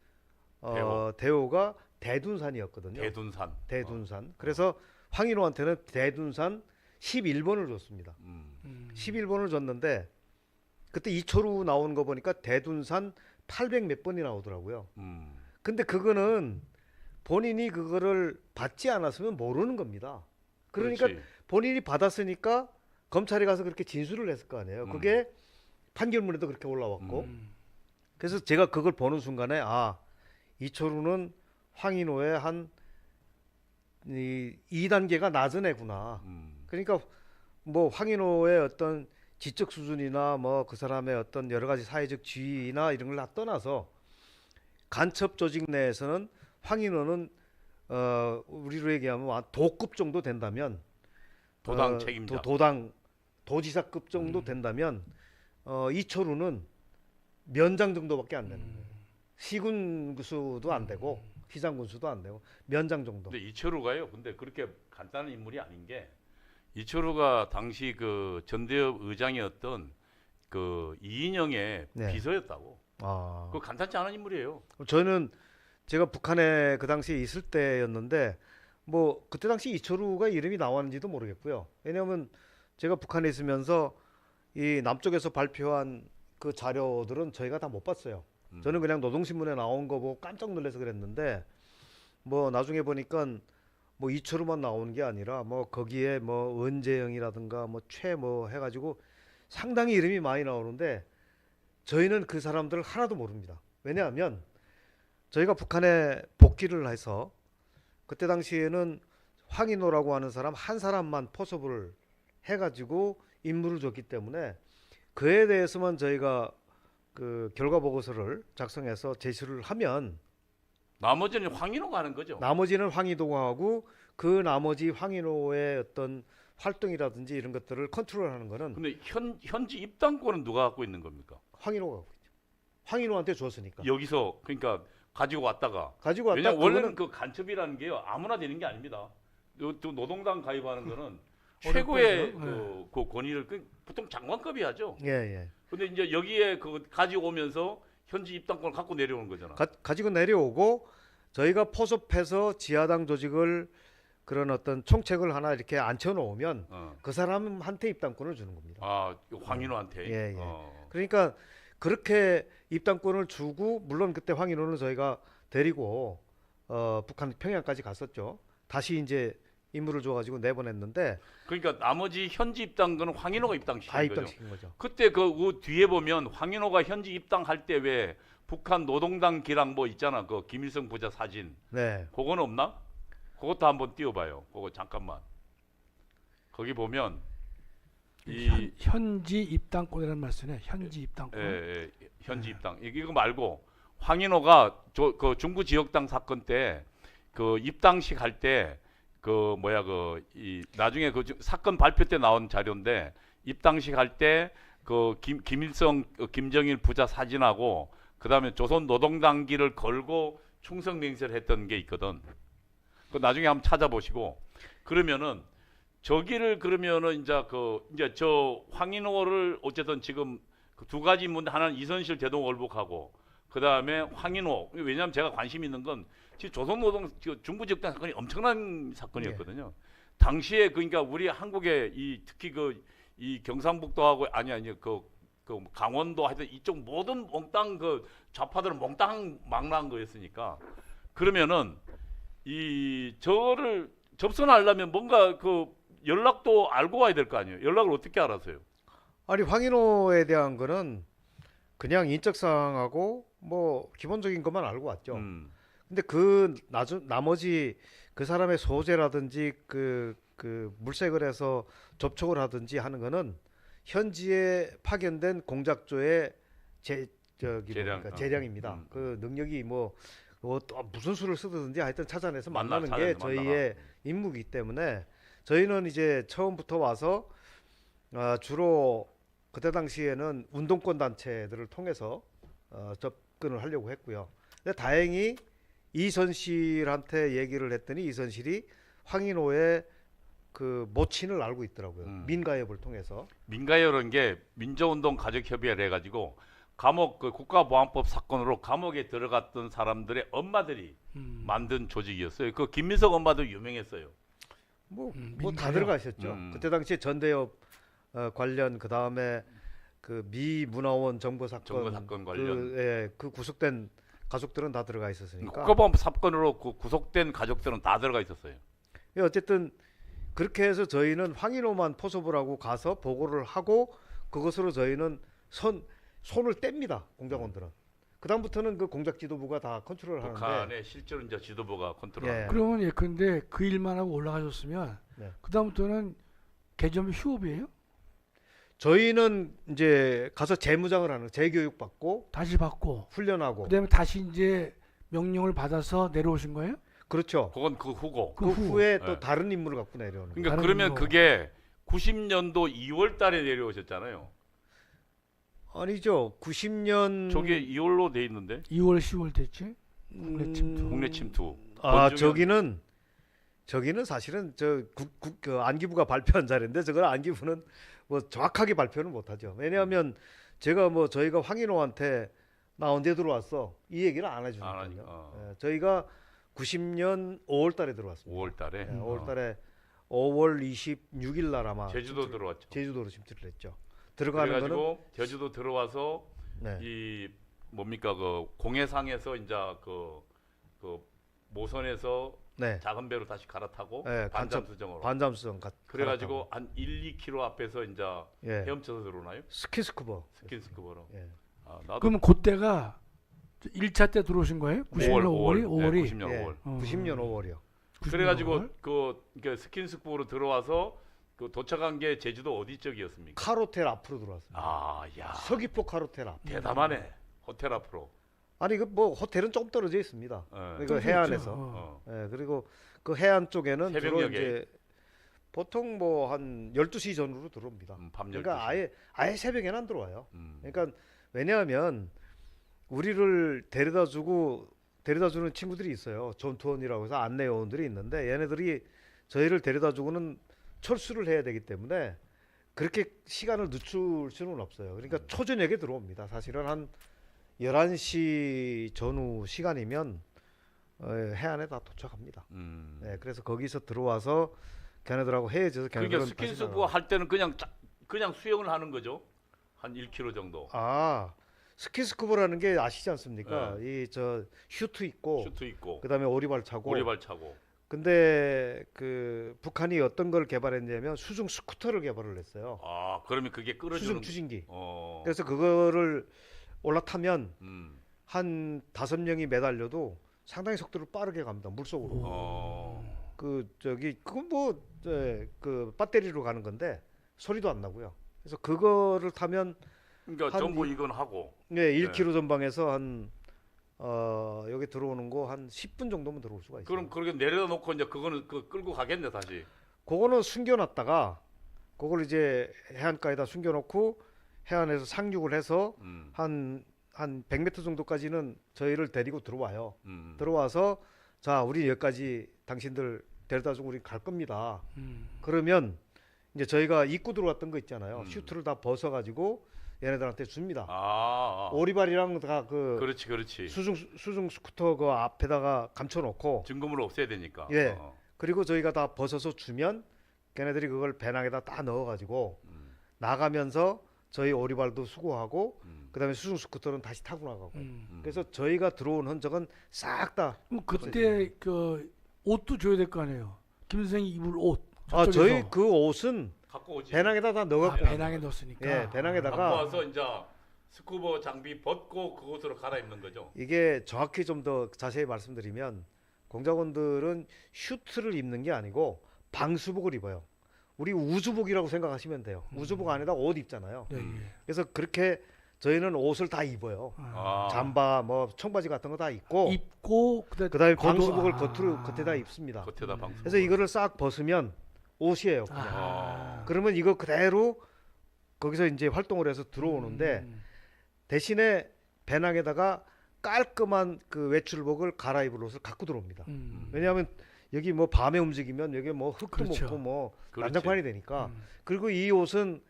대호가 대둔산이었거든요. 대둔산. 대둔산. 그래서 황인호한테는 대둔산 11번을 줬습니다. 11번을 줬는데 그때 이철우 나오는 거 보니까 대둔산 800 몇 번이 나오더라고요. 근데 그거는 본인이 그거를 받지 않았으면 모르는 겁니다. 그러니까 그렇지. 본인이 받았으니까 검찰에 가서 그렇게 진술을 했을 거 아니에요. 그게 판결문에도 그렇게 올라왔고. 그래서 제가 그걸 보는 순간에 이철우는 황인호의 한 2단계가 낮은 애구나. 그러니까 뭐 황인호의 어떤 지적 수준이나 뭐 그 사람의 어떤 여러 가지 사회적 지위나 이런 걸 다 떠나서 간첩 조직 내에서는 황인호는 우리로 얘기하면 도급 정도 된다면 도당 책임자. 도지사급 정도 된다면 이철우는 면장 정도밖에 안 되는 거예요. 시군수도 안 되고 시장군수도 안 되고 면장 정도. 근데 이철우가요. 근데 그렇게 간단한 인물이 아닌 게 이철우가 당시 그 전대협 의장이었던 그 이인영의 네. 비서였다고. 그 간단치 않은 인물이에요. 저는 제가 북한에 그 당시에 있을 때였는데 뭐 그때 당시 이철우가 이름이 나왔는지도 모르겠고요. 왜냐하면 제가 북한에 있으면서 이 남쪽에서 발표한 그 자료들은 저희가 다 못 봤어요. 저는 그냥 노동신문에 나온 거 보고 깜짝 놀라서 그랬는데 뭐 나중에 보니까 뭐 이철우만 나오는 게 아니라 뭐 거기에 뭐 은재영이라든가 뭐 최 뭐 해가지고 상당히 이름이 많이 나오는데 저희는 그 사람들을 하나도 모릅니다. 왜냐하면 저희가 북한에 복귀를 해서 그때 당시에는 황인호라고 하는 사람 한 사람만 포섭을 해가지고 임무를 줬기 때문에 그에 대해서만 저희가 그 결과 보고서를 작성해서 제시를 하면 나머지는 황인호가 하는 거죠. 나머지는 황희도가 하고 그 나머지 황인호의 어떤 활동이라든지 이런 것들을 컨트롤하는 거는 근데 현지 입당권은 누가 갖고 있는 겁니까? 황인호가 하고 있죠. 황인호한테 줬으니까. 여기서 그러니까 가지고 왔다가 가지고 왔다 왜냐 원래는 그거는 그 간첩이라는 게요 아무나 되는 게 아닙니다. 또 노동당 가입하는 거는 어렵거든요. 최고의 네. 그 권위를 보통 장관급이 하죠. 예, 예. 근데 이제 여기에 그 가지고 오면서 현지 입당권을 갖고 내려오는 거잖아. 가지고 내려오고 저희가 포섭해서 지하당 조직을 그런 어떤 총책을 하나 이렇게 앉혀 놓으면 그 사람한테 입당권을 주는 겁니다. 아 황인호한테. 예, 예. 그러니까 그렇게 입당권을 주고 물론 그때 황인호는 저희가 데리고 북한 평양까지 갔었죠. 다시 이제 임무를 줘가지고 내보냈는데 그러니까 나머지 현지 입당권은 황인호가 다 입당시킨 거죠. 입당시킨 거죠. 그때 그 뒤에 보면 황인호가 현지 입당할 때 왜 북한 노동당 기랑 뭐 있잖아. 그 김일성 부자 사진. 네. 그거는 없나? 그것도 한번 띄워봐요. 그거 잠깐만. 거기 보면 이 현지 입당권이라는 말씀이네. 현지 입당권. 현지 입당 이거 말고 황인호가 그 중구 지역당 사건 때 그 입당식 할 때 그 뭐야 그 이 나중에 그 사건 발표 때 나온 자료인데 입당식 할 때 그 김일성 김정일 부자 사진하고 그다음에 조선 노동당기를 걸고 충성 맹세를 했던 게 있거든. 그 나중에 한번 찾아보시고 그러면은 저기를 그러면은 이제 저 황인호를 어쨌든 지금 그 두 가지 문제 하나는 이선실 대동월북하고 그 다음에 황인호 왜냐하면 제가 관심 있는 건 지금 조선노동 중부지역당 사건이 엄청난 사건이었거든요. 당시에 그러니까 우리 한국의 이 특히 이 경상북도하고 아니 그 강원도 하여튼 이쪽 모든 몽땅 그 좌파들은 몽땅 망라한 거였으니까 그러면은 이 저를 접선하려면 뭔가 그 연락도 알고 와야 될 거 아니에요. 연락을 어떻게 알았어요? 아니 황인호에 대한 거는 그냥 인적사항하고 뭐 기본적인 것만 알고 왔죠. 근데 그 나머지 그 사람의 소재라든지 그 물색을 해서 접촉을 하든지 하는 거는 현지에 파견된 공작조의 재량입니다. 그 능력이 또 무슨 수를 쓰든지 하여튼 찾아내서 만나는 게 저희의 임무이기 때문에 저희는 이제 처음부터 와서 주로 그때 당시에는 운동권 단체들을 통해서 접근을 하려고 했고요. 근데 다행히 이선실한테 얘기를 했더니 이선실이 황인호의 그 모친을 알고 있더라고요. 민가협을 통해서. 민가협은 게 민주운동 가족협의회를 해가지고 감옥 그 국가보안법 사건으로 감옥에 들어갔던 사람들의 엄마들이 만든 조직이었어요. 그 김민석 엄마도 유명했어요. 뭐 다 들어가셨죠. 그때 당시에 전대협 관련 그 다음에 그 미 문화원 정보 사건 관련 그 구속된 가족들은 다 들어가 있었으니까. 국가보안법 사건으로 그 구속된 가족들은 다 들어가 있었어요. 어쨌든 그렇게 해서 저희는 황인호만 포섭을 하고 가서 보고를 하고 그것으로 저희는 손을 뗍니다. 공작원들은. 그 다음부터는 그 공작 지도부가 다 컨트롤하는데. 북한의 실제로 이제 지도부가 컨트롤하는. 그러면 예컨대 그 일만 하고 올라가셨으면 그 다음부터는 개점 휴업이에요? 저희는 이제 가서 재무장을 하는 재교육 받고 다시 받고 훈련하고 그다음에 다시 이제 명령을 받아서 내려오신 거예요? 그렇죠. 그건 그 후고. 그 후에 또 다른 임무를 갖고 내려오는 거예요. 그러니까 그러면 그게 90년도 2월 달에 내려오셨잖아요. 아니죠. 90년 저게 2월로 돼 있는데. 2월 10월 됐지? 국내 침투. 저기는 사실은 그 안기부가 발표한 자료인데 저걸 안기부는 뭐 정확하게 발표는 못하죠. 왜냐하면 저희가 황인호한테 나 언제 들어왔어 이 얘기를 안 해주니까요. 저희가 90년 5월달에 들어왔습니다. 5월달에. 5월달에 5월 26일 날 아마 제주도 들어왔죠. 제주도로 침투를 했죠. 들어가는 거는 제주도 들어와서 이 뭡니까 그 공해상에서 이제 그 모선에서 네. 작은 배로 다시 갈아타고 네, 반잠수정으로. 반잠수정 그래가지고 한 1, 2km 앞에서 이제 예. 헤엄쳐서 들어오나요? 스킨스쿠버. 스킨스쿠버로. 예. 아, 나도 그러면 그때가 1차 때 들어오신 거예요? 90년 5월이? 5월이? 90년 예. 5월. 90년 5월이요. 그래가지고 그 스킨스쿠버로 들어와서 그 도착한 게 제주도 어디 쪽이었습니까? 카로텔 앞으로 들어왔습니다. 아, 야, 서귀포 카로텔 앞. 대담하네. 호텔 앞으로. 아니 그 뭐 호텔은 조금 떨어져 있습니다. 예. 그 해안에서. 어. 예, 그리고 그 해안 쪽에는 주로 새벽녘에? 이제 보통 뭐 한 12시 전후로 들어옵니다. 밤 12시. 그러니까 아예 새벽에는 안 들어와요. 음. 그러니까 왜냐하면 우리를 데려다 주는 친구들이 있어요. 전투원이라고 해서 안내 요원들이 있는데 얘네들이 저희를 데려다 주고는 철수를 해야 되기 때문에 그렇게 시간을 늦출 수는 없어요. 그러니까 초저녁에 들어옵니다. 사실은 한 11시 전후 시간이면 해안에 다 도착합니다. 네, 그래서 거기서 들어와서 걔네들하고 헤어져서 그러니까 걔네들은 스킨스쿠버 할 때는 그냥 수영을 하는 거죠. 한 1km 정도. 스킨스쿠버라는 게 아시지 않습니까? 이 저 슈트 있고 슈트 있고 그다음에 오리발 차고. 오리발 차고. 근데 그 북한이 어떤 걸 개발했냐면 수중 스쿠터를 개발을 했어요. 아, 그러면 그게 끌어주는. 수중 추진기. 어. 그래서 그거를 올라타면 음. 한 5명이 매달려도 상당히 속도를 빠르게 갑니다. 물속으로. 어. 그 저기 그건 그 배터리로 가는 건데 소리도 안 나고요. 그래서 그거를 타면 그러니까 한 전부 이건 하고. 네, 1km 전방에서 한 여기 들어오는 거 한 10분 정도면 들어올 수가 있어요. 그럼 그렇게 내려다 놓고 이제 그거는 끌고 가겠네 다시. 그거는 숨겨놨다가 그걸 이제 해안가에다 숨겨놓고 해안에서 상륙을 해서 음. 한 100m 정도까지는 저희를 데리고 들어와요. 음. 들어와서 자, 우리 여기까지 당신들 데려다 주고 우리 갈 겁니다. 음. 그러면 이제 저희가 입고 들어왔던 거 있잖아요. 음. 슈트를 다 벗어가지고 얘네들한테 줍니다. 아. 오리발이랑 다 그 그렇지. 수중 스쿠터 그 앞에다가 감춰놓고 증거물 없애야 되니까. 예. 어. 그리고 저희가 다 벗어서 주면 걔네들이 그걸 배낭에다 다 넣어가지고 나가면서 저희 오리발도 수거하고 그다음에 수중 스쿠터는 다시 타고 나가고. 그래서 저희가 들어온 흔적은 싹 다. 그럼 그때 그 옷도 줘야 될 거 아니에요. 김 선생이 입을 옷. 저희 저쪽에서. 그 옷은 갖고 오지. 배낭에다 다 넣어갖고. 배낭에 넣었으니까. 예, 갖고 배낭에다가 와서 이제 스쿠버 장비 벗고 그것으로 갈아입는 거죠. 이게 정확히 좀 더 자세히 말씀드리면 공작원들은 슈트를 입는 게 아니고 방수복을 입어요. 우리 우주복이라고 생각하시면 돼요. 우주복 안에다 옷 입잖아요. 네, 예. 그래서 그렇게 저희는 옷을 다 입어요. 아. 잠바, 뭐 청바지 같은 거 다 입고 입고 그다음에 겉옷- 방수복을 아. 겉에다 입습니다. 겉에다 방수. 그래서 이거를 싹 벗으면 옷이에요. 그냥. 아. 그러면 이거 그대로 거기서 이제 활동을 해서 들어오는데 대신에 배낭에다가 깔끔한 그 외출복을 갈아입을 옷을 갖고 들어옵니다. 왜냐하면 여기 뭐 밤에 움직이면 여기 뭐 흙도 그렇죠. 먹고 뭐 그렇지. 난장판이 되니까. 그리고 이 옷은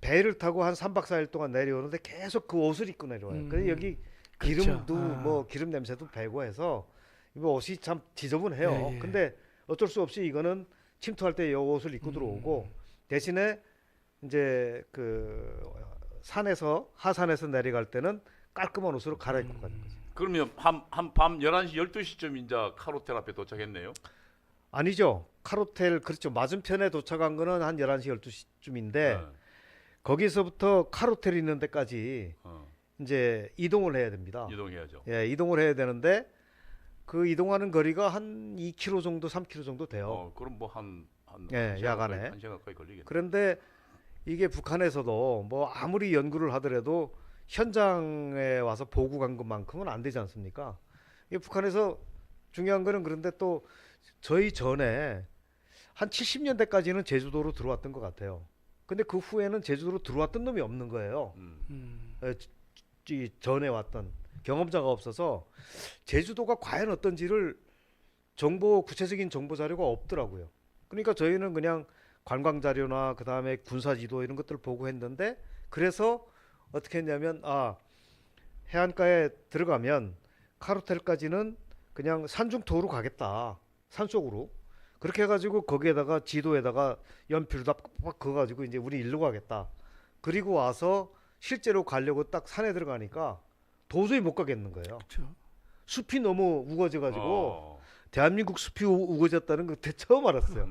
배를 타고 한 3박 4일 동안 내려오는데 계속 그 옷을 입고 내려와요. 그래서 여기 그렇죠. 기름도 아. 뭐 기름 냄새도 배고 해서 이거 옷이 참 지저분해요. 예, 예. 근데 어쩔 수 없이 이거는 침투할 때 이 옷을 입고 들어오고 대신에 이제 그 산에서 하산에서 내려갈 때는 깔끔한 옷으로 갈아입고 가는 거죠. 그러면 한 밤 11시 12시쯤 이제 카로텔 앞에 도착했네요. 아니죠. 카로텔 그렇죠. 맞은편에 도착한 거는 한 11시 12시쯤인데 네. 거기서부터 카로텔 있는 데까지 어. 이제 이동을 해야 됩니다. 이동해야죠. 예, 이동을 해야 되는데 그 이동하는 거리가 한 2km 정도, 3km 정도 돼요. 그럼 뭐 한 예, 야간에. 한 시간 가까이 걸리겠네. 그런데 이게 북한에서도 뭐 아무리 연구를 하더라도 현장에 와서 보고 간 것만큼은 안 되지 않습니까? 이게 북한에서 중요한 거는 그런데 또 저희 전에 한 70년대까지는 제주도로 들어왔던 것 같아요. 근데 그 후에는 제주도로 들어왔던 놈이 없는 거예요. 이 전에 왔던 경험자가 없어서 제주도가 과연 어떤지를 구체적인 정보 자료가 없더라고요. 그러니까 저희는 그냥 관광 자료나 그 다음에 군사 지도 이런 것들 보고 했는데 그래서 어떻게 했냐면 해안가에 들어가면 카로텔까지는 그냥 산중토로 가겠다. 산속으로. 그렇게 해가지고 거기에다가 지도에다가 연필로 다 빡 그어가지고 이제 우리 일로 가겠다. 그리고 와서 실제로 가려고 딱 산에 들어가니까 도저히 못 가겠는 거예요. 그렇죠. 숲이 너무 우거져가지고 어. 대한민국 숲이 우거졌다는 걸 그때 처음 알았어요.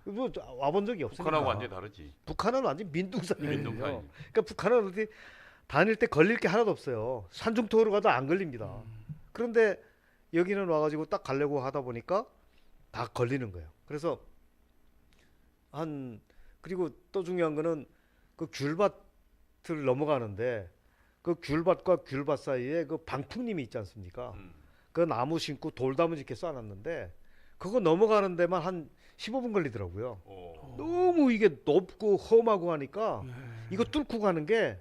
뭐 와본 적이 없으니까. 북한하고 완전히 다르지. 북한은 완전 민둥산이거든요. 민둥산이지. 그러니까 북한은 어디 다닐 때 걸릴 게 하나도 없어요. 산중턱으로 가도 안 걸립니다. 그런데 여기는 와가지고 딱 가려고 하다 보니까 다 걸리는 거예요. 그래서 그리고 또 중요한 거는 그 귤밭을 넘어가는데 그 귤밭과 귤밭 사이에 그 방풍림이 있지 않습니까? 그 나무 심고 돌담을 이렇게 쏴놨는데 그거 넘어가는 데만 한 15분 걸리더라고요. 어. 너무 이게 높고 험하고 하니까 예. 이거 뚫고 가는 게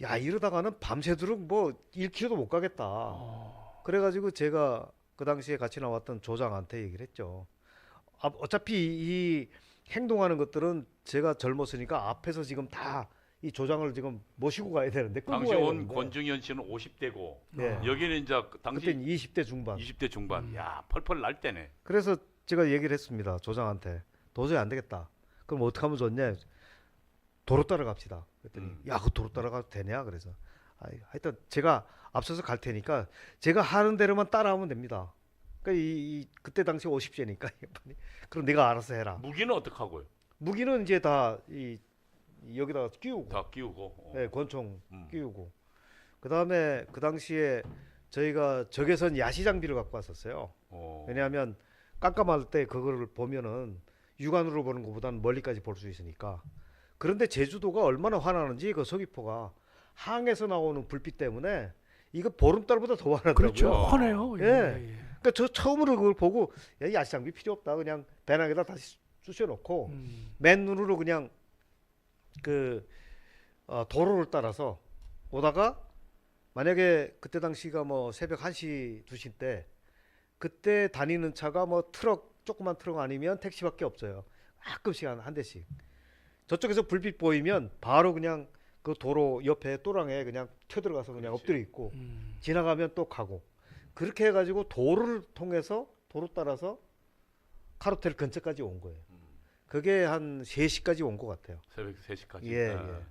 야 이러다가는 밤새도록 뭐 1km도 못 가겠다. 그래가지고 제가 그 당시에 같이 나왔던 조장한테 얘기를 했죠. 어차피 이 행동하는 것들은 제가 젊었으니까 앞에서 지금 다 이 조장을 지금 모시고 가야 되는데 끌고 당시 가야 온 되는데. 권중현 씨는 50대고 네. 여기는 이제 당시 그때는 20대 중반. 20대 중반. 야, 펄펄 날 때네. 그래서 제가 얘기를 했습니다. 조장한테 도저히 안 되겠다. 그럼 어떻게 하면 좋냐? 도로 따라갑시다. 그랬더니 야, 그 도로 따라가도 되냐? 그래서 하여튼 제가 앞서서 갈 테니까 제가 하는 대로만 따라하면 됩니다. 그러니까 그때 당시 50세니까 그럼 네가 알아서 해라. 무기는 어떻게 하고요? 무기는 이제 다 여기다가 끼우고, 다 끼우고. 어. 네, 권총 음. 끼우고. 그 다음에 그 당시에 저희가 적외선 야시 장비를 갖고 왔었어요. 어. 왜냐하면 깜깜할 때 그거를 보면은 육안으로 보는 것보다는 멀리까지 볼 수 있으니까. 그런데 제주도가 얼마나 화나는지 그 서귀포가 항에서 나오는 불빛 때문에 이거 보름달보다 더 화나더라고요. 그렇죠. 화내요. 예. 그러니까 저 처음으로 그걸 보고 야, 이 야시 장비 필요 없다. 그냥 배낭에다 다시 쑤셔놓고 맨 눈으로 그냥 도로를 따라서 오다가 만약에 그때 당시가 뭐 새벽 1시, 2시 때 그때 다니는 차가 뭐 조그만 트럭 아니면 택시밖에 없어요. 가끔씩 한 대씩. 저쪽에서 불빛 보이면 바로 그냥 그 도로 옆에 또랑에 그냥 튀어들어가서 그냥 그렇지. 엎드려 있고 지나가면 또 가고 그렇게 해가지고 도로를 통해서 도로 따라서 카르텔 근처까지 온 거예요. 그게 한 3시까지 온 것 같아요. 새벽 3시까지. 예, 예.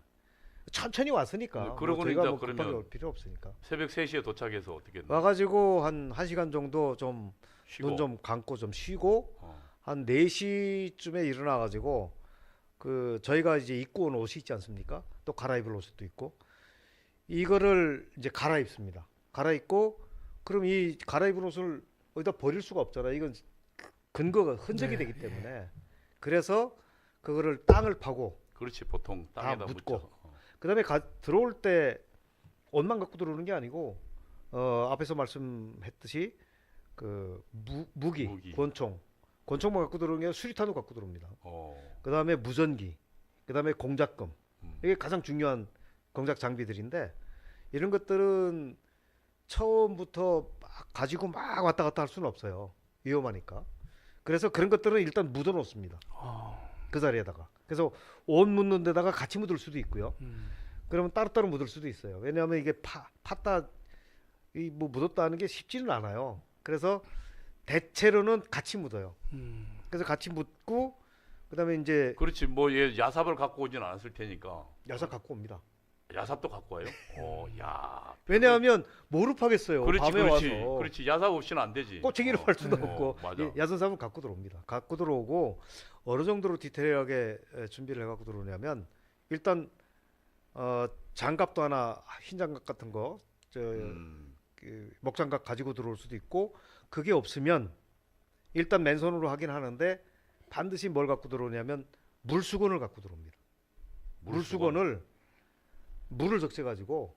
천천히 왔으니까. 네, 그러고는 저희가 이제 뭐 급하게 그러면 올 필요 없으니까. 새벽 3시에 도착해서 어떻게 했나? 와가지고 한 1시간 정도 좀 쉬고. 눈 좀 감고 좀 쉬고 어. 한 4시쯤에 일어나가지고 저희가 이제 입고 온 옷이 있지 않습니까? 또 갈아입을 옷도 있고 이거를 이제 갈아입습니다. 갈아입고 그럼 이 갈아입은 옷을 어디다 버릴 수가 없잖아요. 이건 근거가 흔적이 네, 되기 때문에 그래서 그거를 땅을 파고 그렇지. 보통 다 땅에다 묻고. 묻혀서. 어. 그다음에 들어올 때 옷만 갖고 들어오는 게 아니고 앞에서 말씀했듯이 무기, 무기. 권총만 갖고 들어오는 게 아니라 수리탄도 갖고 들어옵니다. 어. 그다음에 무전기, 그다음에 공작금. 음. 이게 가장 중요한 공작 장비들인데 이런 것들은 처음부터 막 가지고 막 왔다 갔다 할 수는 없어요. 위험하니까. 그래서 그런 것들은 일단 묻어 놓습니다. 그 자리에다가. 그래서 옷 묻는 데다가 같이 묻을 수도 있고요. 그러면 따로따로 묻을 수도 있어요. 왜냐하면 이게 팠다 뭐 묻었다 하는 게 쉽지는 않아요. 그래서 대체로는 같이 묻어요. 그래서 같이 묻고 그다음에 이제 그렇지. 뭐 얘 야삽을 갖고 오진 않았을 테니까. 야사 갖고 옵니다. 야삽도 갖고 와요? 야. 왜냐하면 뭐를 파겠어요. 그렇지, 밤에 그렇지. 와서 그렇지. 야삽 없이는 안 되지. 꼬챙이를 팔 수도 어, 없고 맞아. 야선삽은 갖고 들어옵니다. 갖고 들어오고 어느 정도로 디테일하게 준비를 해갖고 들어오냐면 일단 장갑도 하나 흰 장갑 같은 거 목장갑 가지고 들어올 수도 있고 그게 없으면 일단 맨손으로 하긴 하는데 반드시 뭘 갖고 들어오냐면 물수건을 갖고 들어옵니다. 물수건을 물을 적셔가지고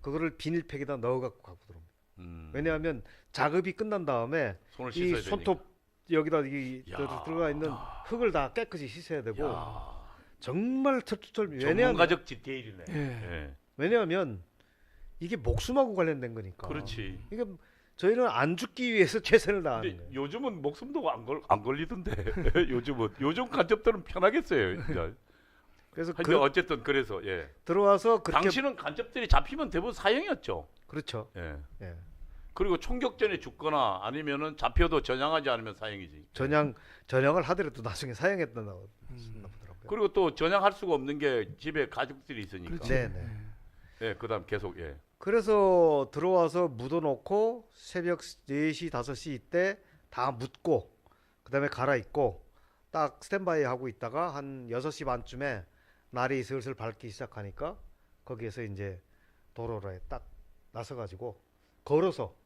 그거를 비닐팩에다 넣어갖고 들어옵니다. 왜냐하면 작업이 끝난 다음에 손을 이 씻어야 손톱 여기다 야. 들어가 있는 흙을 다 깨끗이 씻어야 되고 되니까. 야. 정말 철두철미. 전문가적 디테일이네. 예. 예. 왜냐하면 이게 목숨하고 관련된 거니까. 그렇지. 이게 저희는 안 죽기 위해서 최선을 다하는 근데 거예요. 요즘은 목숨도 안 걸리던데. 요즘 간접들은 편하겠어요. 진짜. 그래서 근데 어쨌든 그래서 예. 들어와서 그렇게 당시는 간접들이 잡히면 대부분 사형이었죠. 그렇죠. 예. 예. 그리고 총격전에 죽거나 아니면은 잡혀도 전향하지 않으면 사형이지. 전향을 하더라도 나중에 사형했다고 보더라고요. 그리고 또 전향할 수가 없는 게 집에 가족들이 있으니까. 그렇지. 네, 네. 예, 그다음 계속 예. 그래서 들어와서 묻어놓고 새벽 4시, 5시 이때 다 묻고 그다음에 갈아입고 딱 스탠바이 하고 있다가 한 6시 반쯤에 날이 슬슬 밝기 시작하니까 거기에서 이제 도로에 딱 나서가지고 걸어서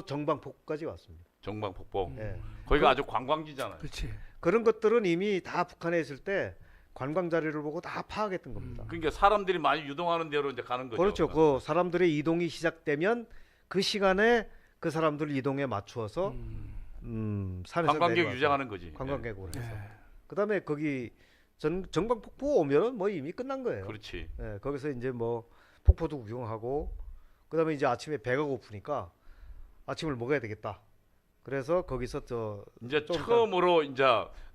정방폭포까지 왔습니다. 정방폭포. 예. 거기가 아주 관광지잖아요. 그렇지. 그런 것들은 이미 다 북한에 있을 때 관광 자료를 보고 다 파악했던 겁니다. 그러니까 사람들이 많이 유동하는 대로 이제 가는 거죠. 그렇죠. 그 사람들의 이동이 시작되면 그 시간에 그 사람들 이동에 맞추어서 산에서 관광객 내려와서 유장하는 거지. 관광객으로 해서 예. 그다음에 거기 정방폭포 오면은 뭐 이미 끝난 거예요. 그렇지. 예, 거기서 이제 뭐 폭포도 구경하고 그다음에 이제 아침에 배가 고프니까 아침을 먹어야 되겠다. 그래서 거기서 이제 좀 처음으로 이제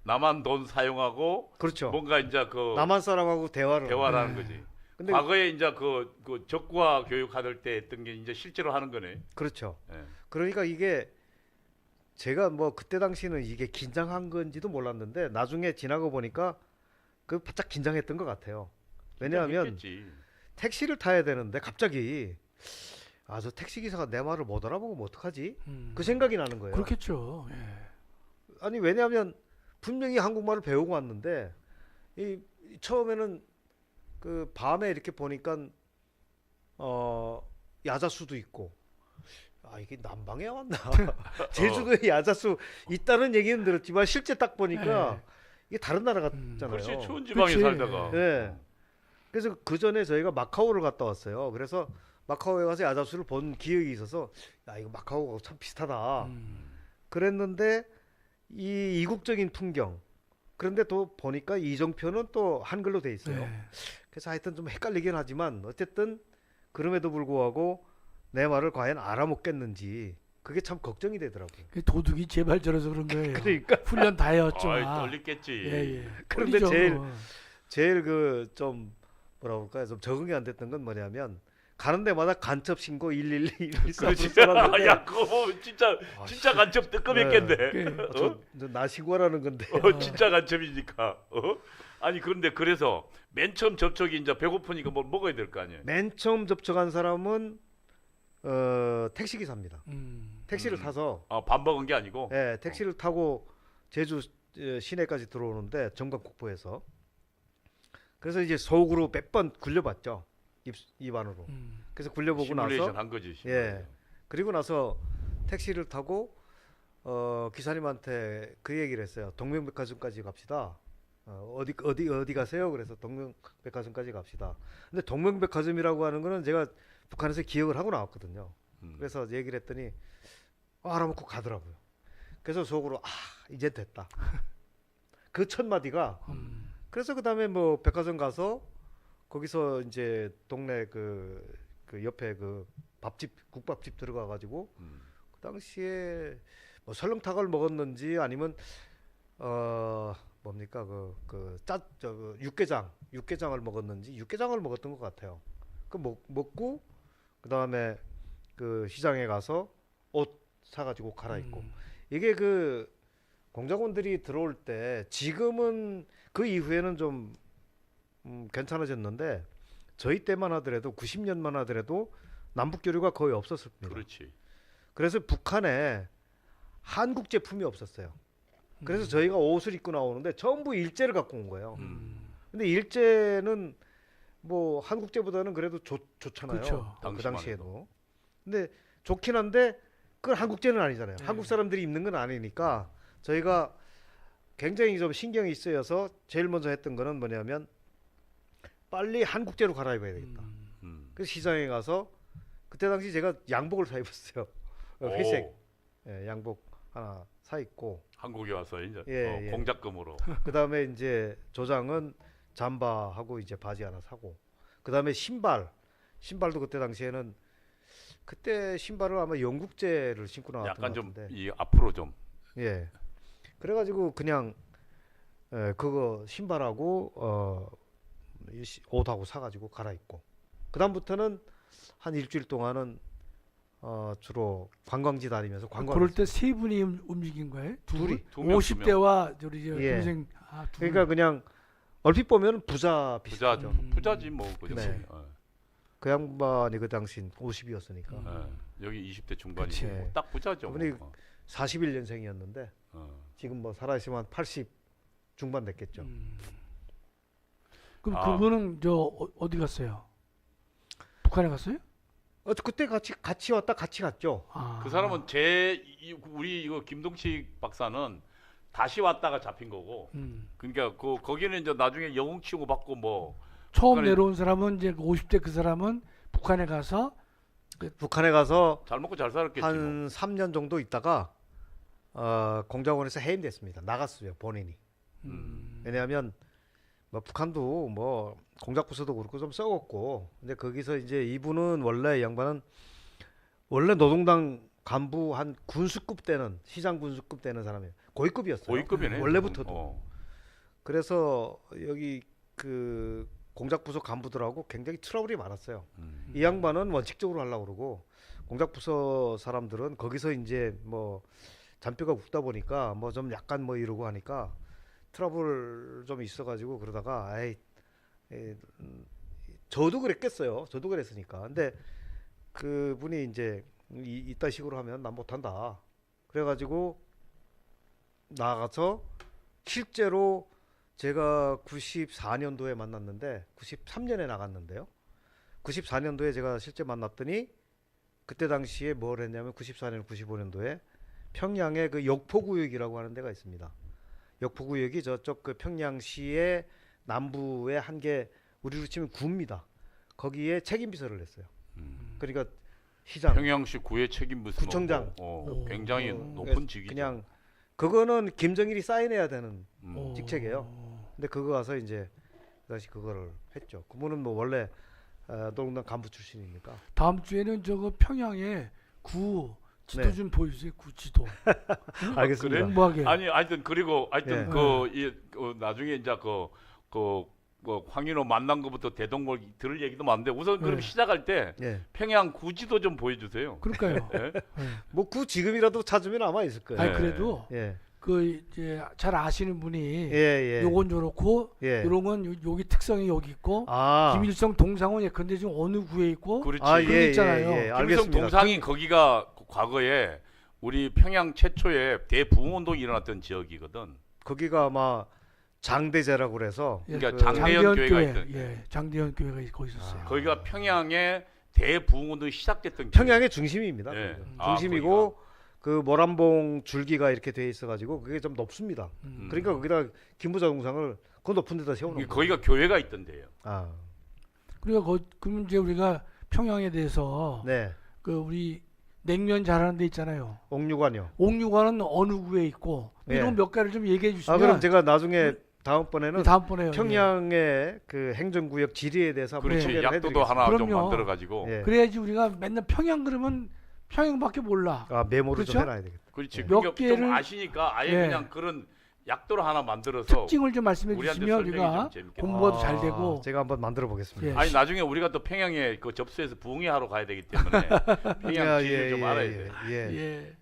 남한 돈 사용하고 그렇죠. 뭔가 이제 그 남한 사람하고 대화를 대화를 하는 네. 거지. 근데 과거에 이제 그 적과 교육할 때 했던 게 이제 실제로 하는 거네. 그렇죠. 예. 그러니까 이게 제가 뭐 그때 당시는 이게 긴장한 건지도 몰랐는데 나중에 지나고 보니까 그 바짝 긴장했던 것 같아요. 왜냐하면 했겠지. 택시를 타야 되는데 갑자기 저 택시 기사가 내 말을 못 알아보면 어떡하지? 그 생각이 나는 거예요. 그렇겠죠. 예. 아니 왜냐하면 분명히 한국말을 배우고 왔는데 이 처음에는 그 밤에 이렇게 보니까 야자수도 있고 이게 남방에 왔나 제주도에 야자수 있다는 얘기는 들었지만 실제 딱 보니까 이게 다른 나라 같잖아요. 그렇지. 추운 지방에 그렇지. 살다가. 네. 그래서 그 전에 저희가 마카오를 갔다 왔어요. 그래서 마카오에 가서 야자수를 본 기억이 있어서 이거 마카오가 참 비슷하다. 그랬는데 이 이국적인 풍경. 그런데 또 보니까 이정표는 또 한글로 돼 있어요. 네. 그래서 하여튼 좀 헷갈리긴 하지만 어쨌든 그럼에도 불구하고 내 말을 과연 알아먹겠는지 그게 참 걱정이 되더라고요. 그 도둑이 제발 저래서 그런 거예요. 그러니까 훈련 다 해왔죠. 아이, 떨리겠지. 예. 그런데 떨리죠. 제일 그 좀 뭐라 그럴까요? 좀 적응이 안 됐던 건 뭐냐면 가는 데마다 간첩 신고 112 그렇지. 써놨는데 야, 그거 보면 진짜 간첩 뜨끔했겠네. 나 신고하라는 건데 진짜 간첩이니까. 아니 그런데 그래서 맨 처음 접촉이 이제 배고프니까 뭘 먹어야 될 거 아니에요. 맨 처음 접촉한 사람은 택시 기사입니다. 택시를 타서 밥 먹은 게 아니고. 택시를 타고 제주 시내까지 들어오는데 정강폭포에서 그래서 이제 속으로 몇 번 굴려봤죠. 입 안으로. 그래서 굴려보고 시뮬레이션 나서 한 거지. 시뮬레이션. 그리고 나서 택시를 타고 기사님한테 그 얘기를 했어요. 동명백화점까지 갑시다. 어디 가세요? 그래서 동명백화점까지 갑시다. 근데 동명백화점이라고 하는 거는 제가 북한에서 기억을 하고 나왔거든요. 그래서 얘기를 했더니 알아먹고 가더라고요. 그래서 속으로 이제 됐다. 그 첫 마디가 그래서 그다음에 뭐 백화점 가서 거기서 이제 동네 그 옆에 그 국밥집 들어가 가지고 그 당시에 뭐 설렁탕을 먹었는지 아니면 뭡니까 육개장을 먹었는지 육개장을 먹었던 것 같아요. 그 먹고 그 다음에 그 시장에 가서 옷 사가지고 갈아입고 이게 그 공작원들이 들어올 때 지금은 그 이후에는 좀 괜찮아졌는데 저희 때만 하더라도 90년만 하더라도 남북 교류가 거의 없었습니다. 그렇지. 그래서 북한에 한국 제품이 없었어요. 그래서 저희가 옷을 입고 나오는데 전부 일제를 갖고 온 거예요. 근데 일제는 뭐 한국제보다는 그래도 좋잖아요. 그렇죠. 그 당시에도. 근데 좋긴 한데 그건 한국제는 아니잖아요. 네. 한국 사람들이 입는 건 아니니까 저희가 굉장히 좀 신경이 쓰여서 제일 먼저 했던 거는 뭐냐면 빨리 한국제로 갈아입어야 되겠다. 그래서 시장에 가서 그때 당시 제가 양복을 사 입었어요. 회색 양복 하나 사 입고 한국에 와서 이제 예. 공작금으로. 그 다음에 이제 조장은 잠바하고 이제 바지 하나 사고 그 다음에 신발도 그때 당시에는 그때 신발을 아마 영국제를 신고 나왔던 약간 것 좀 같은데 이 앞으로 좀. 예 그래가지고 그냥 그거 신발하고 옷하고 사가지고 갈아입고 그 다음부터는 한 일주일 동안은 주로 관광지 다니면서 그럴 때 세 분이 움직인 거예요? 둘이. 두 명, 50대와 우리 저 예. 동생 그러니까 그냥 얼핏 보면 부자 비슷하죠. 부자지 뭐 그죠. 네. 그 양반이 그 당시 50이었으니까 여기 20대 중반이고 그치. 딱 부자죠. 그분이 뭐. 41년생이었는데 어. 지금 뭐 살아있으면 한 80 중반 됐겠죠. 그럼 아. 그분은 어디 갔어요? 북한에 갔어요? 그때 같이 왔다 같이 갔죠. 아. 그 사람은 우리 이거 김동식 박사는 다시 왔다가 잡힌 거고. 그러니까 거기는 이제 나중에 영웅 치고 받고 뭐 처음 북한에- 내려온 사람은 이제 50대 그 사람은 북한에 가서 북한에 가서 잘 먹고 잘 살았겠지. 뭐. 한 3년 정도 있다가 공작원에서 해임됐습니다. 나갔어요 본인이. 왜냐하면 뭐 북한도 뭐 공작부서도 그렇고 좀 썩었고, 근데 거기서 이제 이분은 원래 이 양반은 원래 노동당 간부 한 군수급 되는 시장 군수급 되는 사람이에요. 고위급이었어요. 고위급이네. 원래부터도. 어. 그래서 여기 그 공작부서 간부들하고 굉장히 트러블이 많았어요. 이 양반은 원칙적으로 하려고 그러고 공작부서 사람들은 거기서 이제 뭐 잔뼈가 굵다 보니까 뭐 좀 약간 뭐 이러고 하니까 트러블 좀 있어가지고 그러다가 저도 그랬겠어요. 저도 그랬으니까. 근데 그분이 이제 이딴 식으로 하면 난 못한다. 그래가지고 나가서 실제로 제가 94년도에 만났는데 93년에 나갔는데요. 94년도에 제가 실제 만났더니 그때 당시에 뭘 했냐면 94년, 95년도에 평양에 그 역포구역이라고 하는 데가 있습니다. 역포구역이 저쪽 그 평양시의 남부에 한 개 우리로 치면 구입니다. 거기에 책임비서를 했어요. 그러니까 시장, 평양시 구의 책임 부서 구청장. 굉장히 오. 높은 직위죠. 그냥 그거는 김정일이 사인해야 되는 음. 직책이에요. 근데 그거 가서 이제 다시 그거를 했죠. 그분은 뭐 원래 노동당 간부 출신이니까. 다음 주에는 저거 평양에 구 지도 네. 좀 보여주세요. 구 지도. 알겠습니다. 그래? 공부하게. 아니 하여튼 그리고 하여튼 예. 나중에 이제 그 황인호 만난 것부터 대동몰 들을 얘기도 많은데 우선 그럼 네. 시작할 때 예. 평양 구지도 좀 보여주세요. 그러니까요. 예? 뭐 그 지금이라도 찾으면 아마 있을 거예요. 아니 네. 그래도 예. 그 이제 잘 아시는 분이 예, 예. 요건 요렇고 예. 요런 건 여기 특성이 여기 있고 아. 김일성 동상은 예컨대 지금 어느 구에 있고 그렇지. 아, 그런 예, 거 있잖아요. 예, 예. 김일성 알겠습니다. 동상이 거기가 과거에 우리 평양 최초의 대부흥운동이 일어났던 지역이거든. 거기가 아마 장대제라고 그래서 예, 그러니까 그 장대현 교회가 있던. 예, 장대현 교회가 거기 있었어요. 거기가 평양의 대부흥운동이 시작됐던 평양의 중심입니다. 예. 거기가. 아, 중심이고 그 모란봉 줄기가 이렇게 돼 있어가지고 그게 좀 높습니다. 그러니까 거기다 김부자 동상을 그 높은 데다 세워놓은 거예요. 거기가 교회가 있던 데예요. 아, 그리고 그럼 이제 우리가 평양에 대해서 네. 그 우리 냉면 잘하는 데 있잖아요. 옥류관요. 옥류관은 어느 구에 있고 예. 이런 몇 가지를 좀 얘기해 주시면 아, 그럼 제가 나중에 다음번에는 다음번에 평양의 그 행정구역 지리에 대해서 한번 그렇지. 소개를 약도도 해드리겠습니다. 하나 좀 그럼요. 만들어 가지고. 예. 그래야지 우리가 맨날 평양 그러면 평양밖에 몰라. 아, 메모를 그렇죠? 좀 해놔야 되겠다. 그렇지. 몇 그러니까 개를- 좀 아시니까 아예 예. 그냥 그런 약도를 하나 만들어서 특징을 좀 말씀해 우리한테 주시면 설명이 우리가 좀 재밌겠다. 공부가 잘 되고 제가 한번 만들어 보겠습니다. 예. 아니 나중에 우리가 또 평양에 그 접수해서 부흥회하러 가야 되기 때문에 평양 지리를 좀 알아야 돼. 예. 예.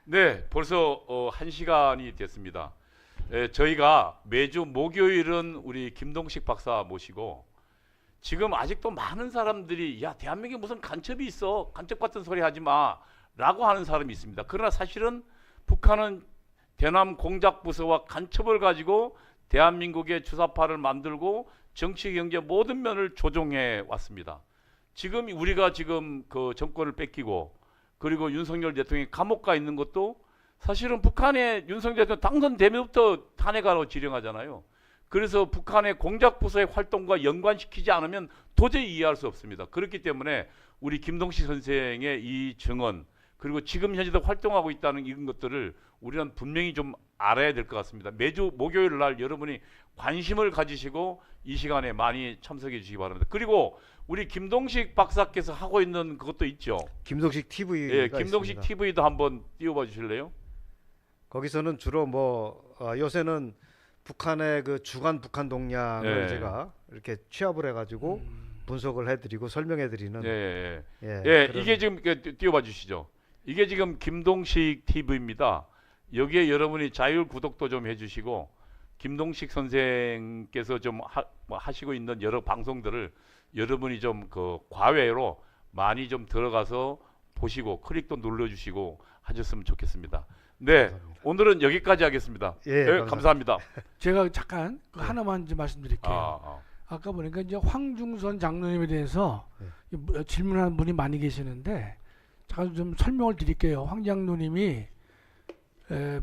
네, 벌써 1시간이 됐습니다. 저희가 매주 목요일은 우리 김동식 박사 모시고 지금 아직도 많은 사람들이 야 대한민국에 무슨 간첩이 있어 간첩 같은 소리 하지 마라고 하는 사람이 있습니다. 그러나 사실은 북한은 대남 공작부서와 간첩을 가지고 대한민국의 주사파를 만들고 정치 경제 모든 면을 조종해 왔습니다. 지금 우리가 지금 그 정권을 뺏기고 그리고 윤석열 대통령이 감옥 가 있는 것도 사실은 북한의 윤석열 대통령 당선되면부터 탄핵하라고 지령하잖아요. 그래서 북한의 공작부서의 활동과 연관시키지 않으면 도저히 이해할 수 없습니다. 그렇기 때문에 우리 김동식 선생의 이 증언 그리고 지금 현재도 활동하고 있다는 이런 것들을 우리는 분명히 좀 알아야 될 것 같습니다. 매주 목요일 날 여러분이 관심을 가지시고 이 시간에 많이 참석해 주시기 바랍니다. 그리고 우리 김동식 박사께서 하고 있는 그것도 있죠. 김동식 TV가 예, 김동식 있습니다. TV도 한번 띄워봐 주실래요? 거기서는 주로 뭐 요새는 북한의 그 주간 북한 동향을 예. 제가 이렇게 취합을 해가지고 분석을 해드리고 설명해드리는 예, 예, 예, 그런- 이게 지금 띄워봐 주시죠. 이게 지금 김동식 TV입니다. 여기에 여러분이 자율 구독도 좀 해주시고 김동식 선생께서 좀 하시고 있는 여러 방송들을 여러분이 좀 그 과외로 많이 좀 들어가서 보시고 클릭도 눌러주시고 하셨으면 좋겠습니다. 네, 감사합니다. 오늘은 여기까지 하겠습니다. 예, 네, 감사합니다. 제가 잠깐 그 하나만 좀 말씀드릴게요. 아까 보니까 이제 황중선 장로님에 대해서 질문하는 분이 많이 계시는데 잠깐 좀 설명을 드릴게요. 황 장로님이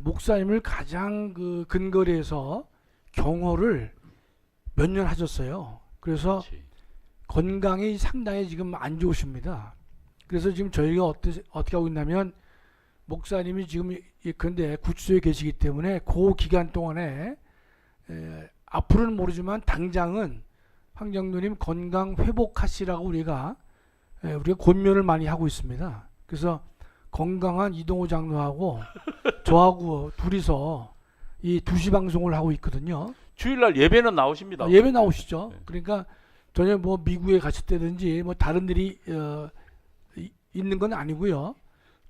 목사님을 가장 그 근거리에서 경호를 몇 년 하셨어요. 그래서 그렇지. 건강이 상당히 지금 안 좋으십니다. 그래서 지금 저희가 어떻게 하고 있냐면 목사님이 지금 근데 구치소에 계시기 때문에 그 기간 동안에 앞으로는 모르지만 당장은 황 장로님 건강 회복하시라고 우리가 권면을 많이 하고 있습니다. 그래서 건강한 이동호 장로하고 저하고 둘이서 이 2시 방송을 하고 있거든요. 주일날 예배는 나오십니다. 예배 나오시죠. 네. 그러니까 전혀 뭐 미국에 가셨다든지 뭐 다른 일이 있는 건 아니고요.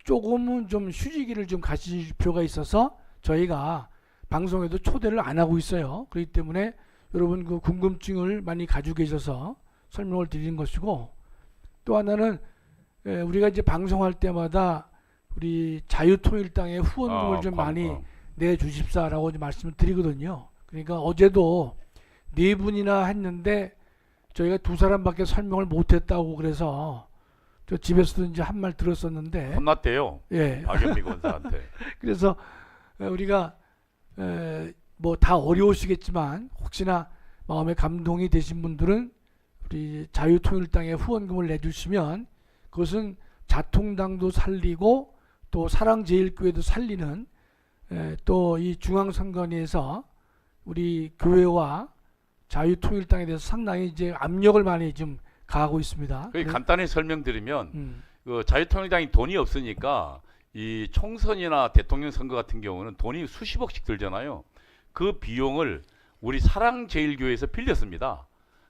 조금은 좀 휴지기를 좀 가질 필요가 있어서 저희가 방송에도 초대를 안 하고 있어요. 그렇기 때문에 여러분 그 궁금증을 많이 가지고 계셔서 설명을 드리는 것이고, 또 하나는 우리가 이제 방송할 때마다 우리 자유통일당의 후원금을 좀 많이 내주십사라고 말씀을 드리거든요. 그러니까 어제도 4분이나 했는데 저희가 2사람밖에 설명을 못했다고 그래서 저 집에서도 이제 한 말 들었었는데, 혼났대요. 예. 박연미 권사한테. 그래서 우리가 뭐 다 어려우시겠지만 혹시나 마음에 감동이 되신 분들은 우리 자유통일당에 후원금을 내주시면 그것은 자통당도 살리고 또 사랑제일교회도 살리는 또 이 중앙선관위에서 우리 교회와 자유통일당에 대해서 상당히 이제 압력을 많이 좀 가하고 있습니다. 간단히 설명드리면 그 자유통일당이 돈이 없으니까 이 총선이나 대통령 선거 같은 경우는 돈이 수십억씩 들잖아요. 그 비용을 우리 사랑제일교회에서 빌렸습니다.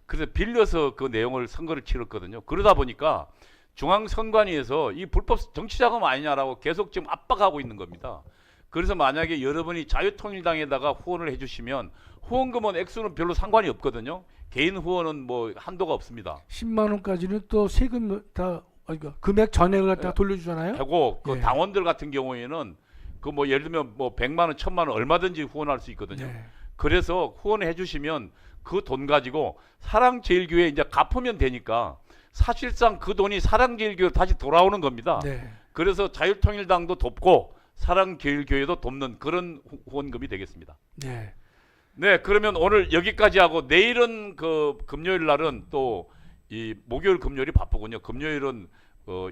그래서 빌려서 그 내용을 선거를 치렀거든요. 그러다 보니까 중앙선관위에서 이 불법 정치자금 아니냐라고 계속 지금 압박하고 있는 겁니다. 그래서 만약에 여러분이 자유통일당에다가 후원을 해주시면 후원금은 액수는 별로 상관이 없거든요. 개인 후원은 뭐 한도가 없습니다. 10만 원까지는 또 세금 다 그러니까 금액 전액을 갖다가 돌려주잖아요. 하고 그 예. 당원들 같은 경우에는 그 뭐 예를 들면 뭐 100만 원, 1000만 원 얼마든지 후원할 수 있거든요. 네. 그래서 후원을 해주시면 그 돈 가지고 사랑제일교회에 이제 갚으면 되니까 사실상 그 돈이 사랑제일교회로 다시 돌아오는 겁니다. 네. 그래서 자유통일당도 돕고 사랑제일교회도 돕는 그런 후원금이 되겠습니다. 네. 네, 그러면 오늘 여기까지 하고 내일은 그 금요일 날은 또 이 목요일 금요일이 바쁘군요. 금요일은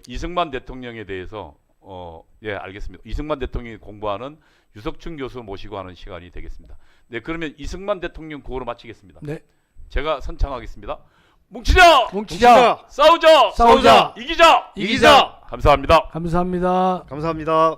이승만 대통령에 대해서 예, 알겠습니다. 이승만 대통령이 공부하는 유석춘 교수 모시고 하는 시간이 되겠습니다. 네, 그러면 이승만 대통령 구호로 마치겠습니다. 네. 제가 선창하겠습니다. 뭉치자! 뭉치자! 싸우자! 싸우자! 이기자! 이기자! 감사합니다. 감사합니다. 감사합니다.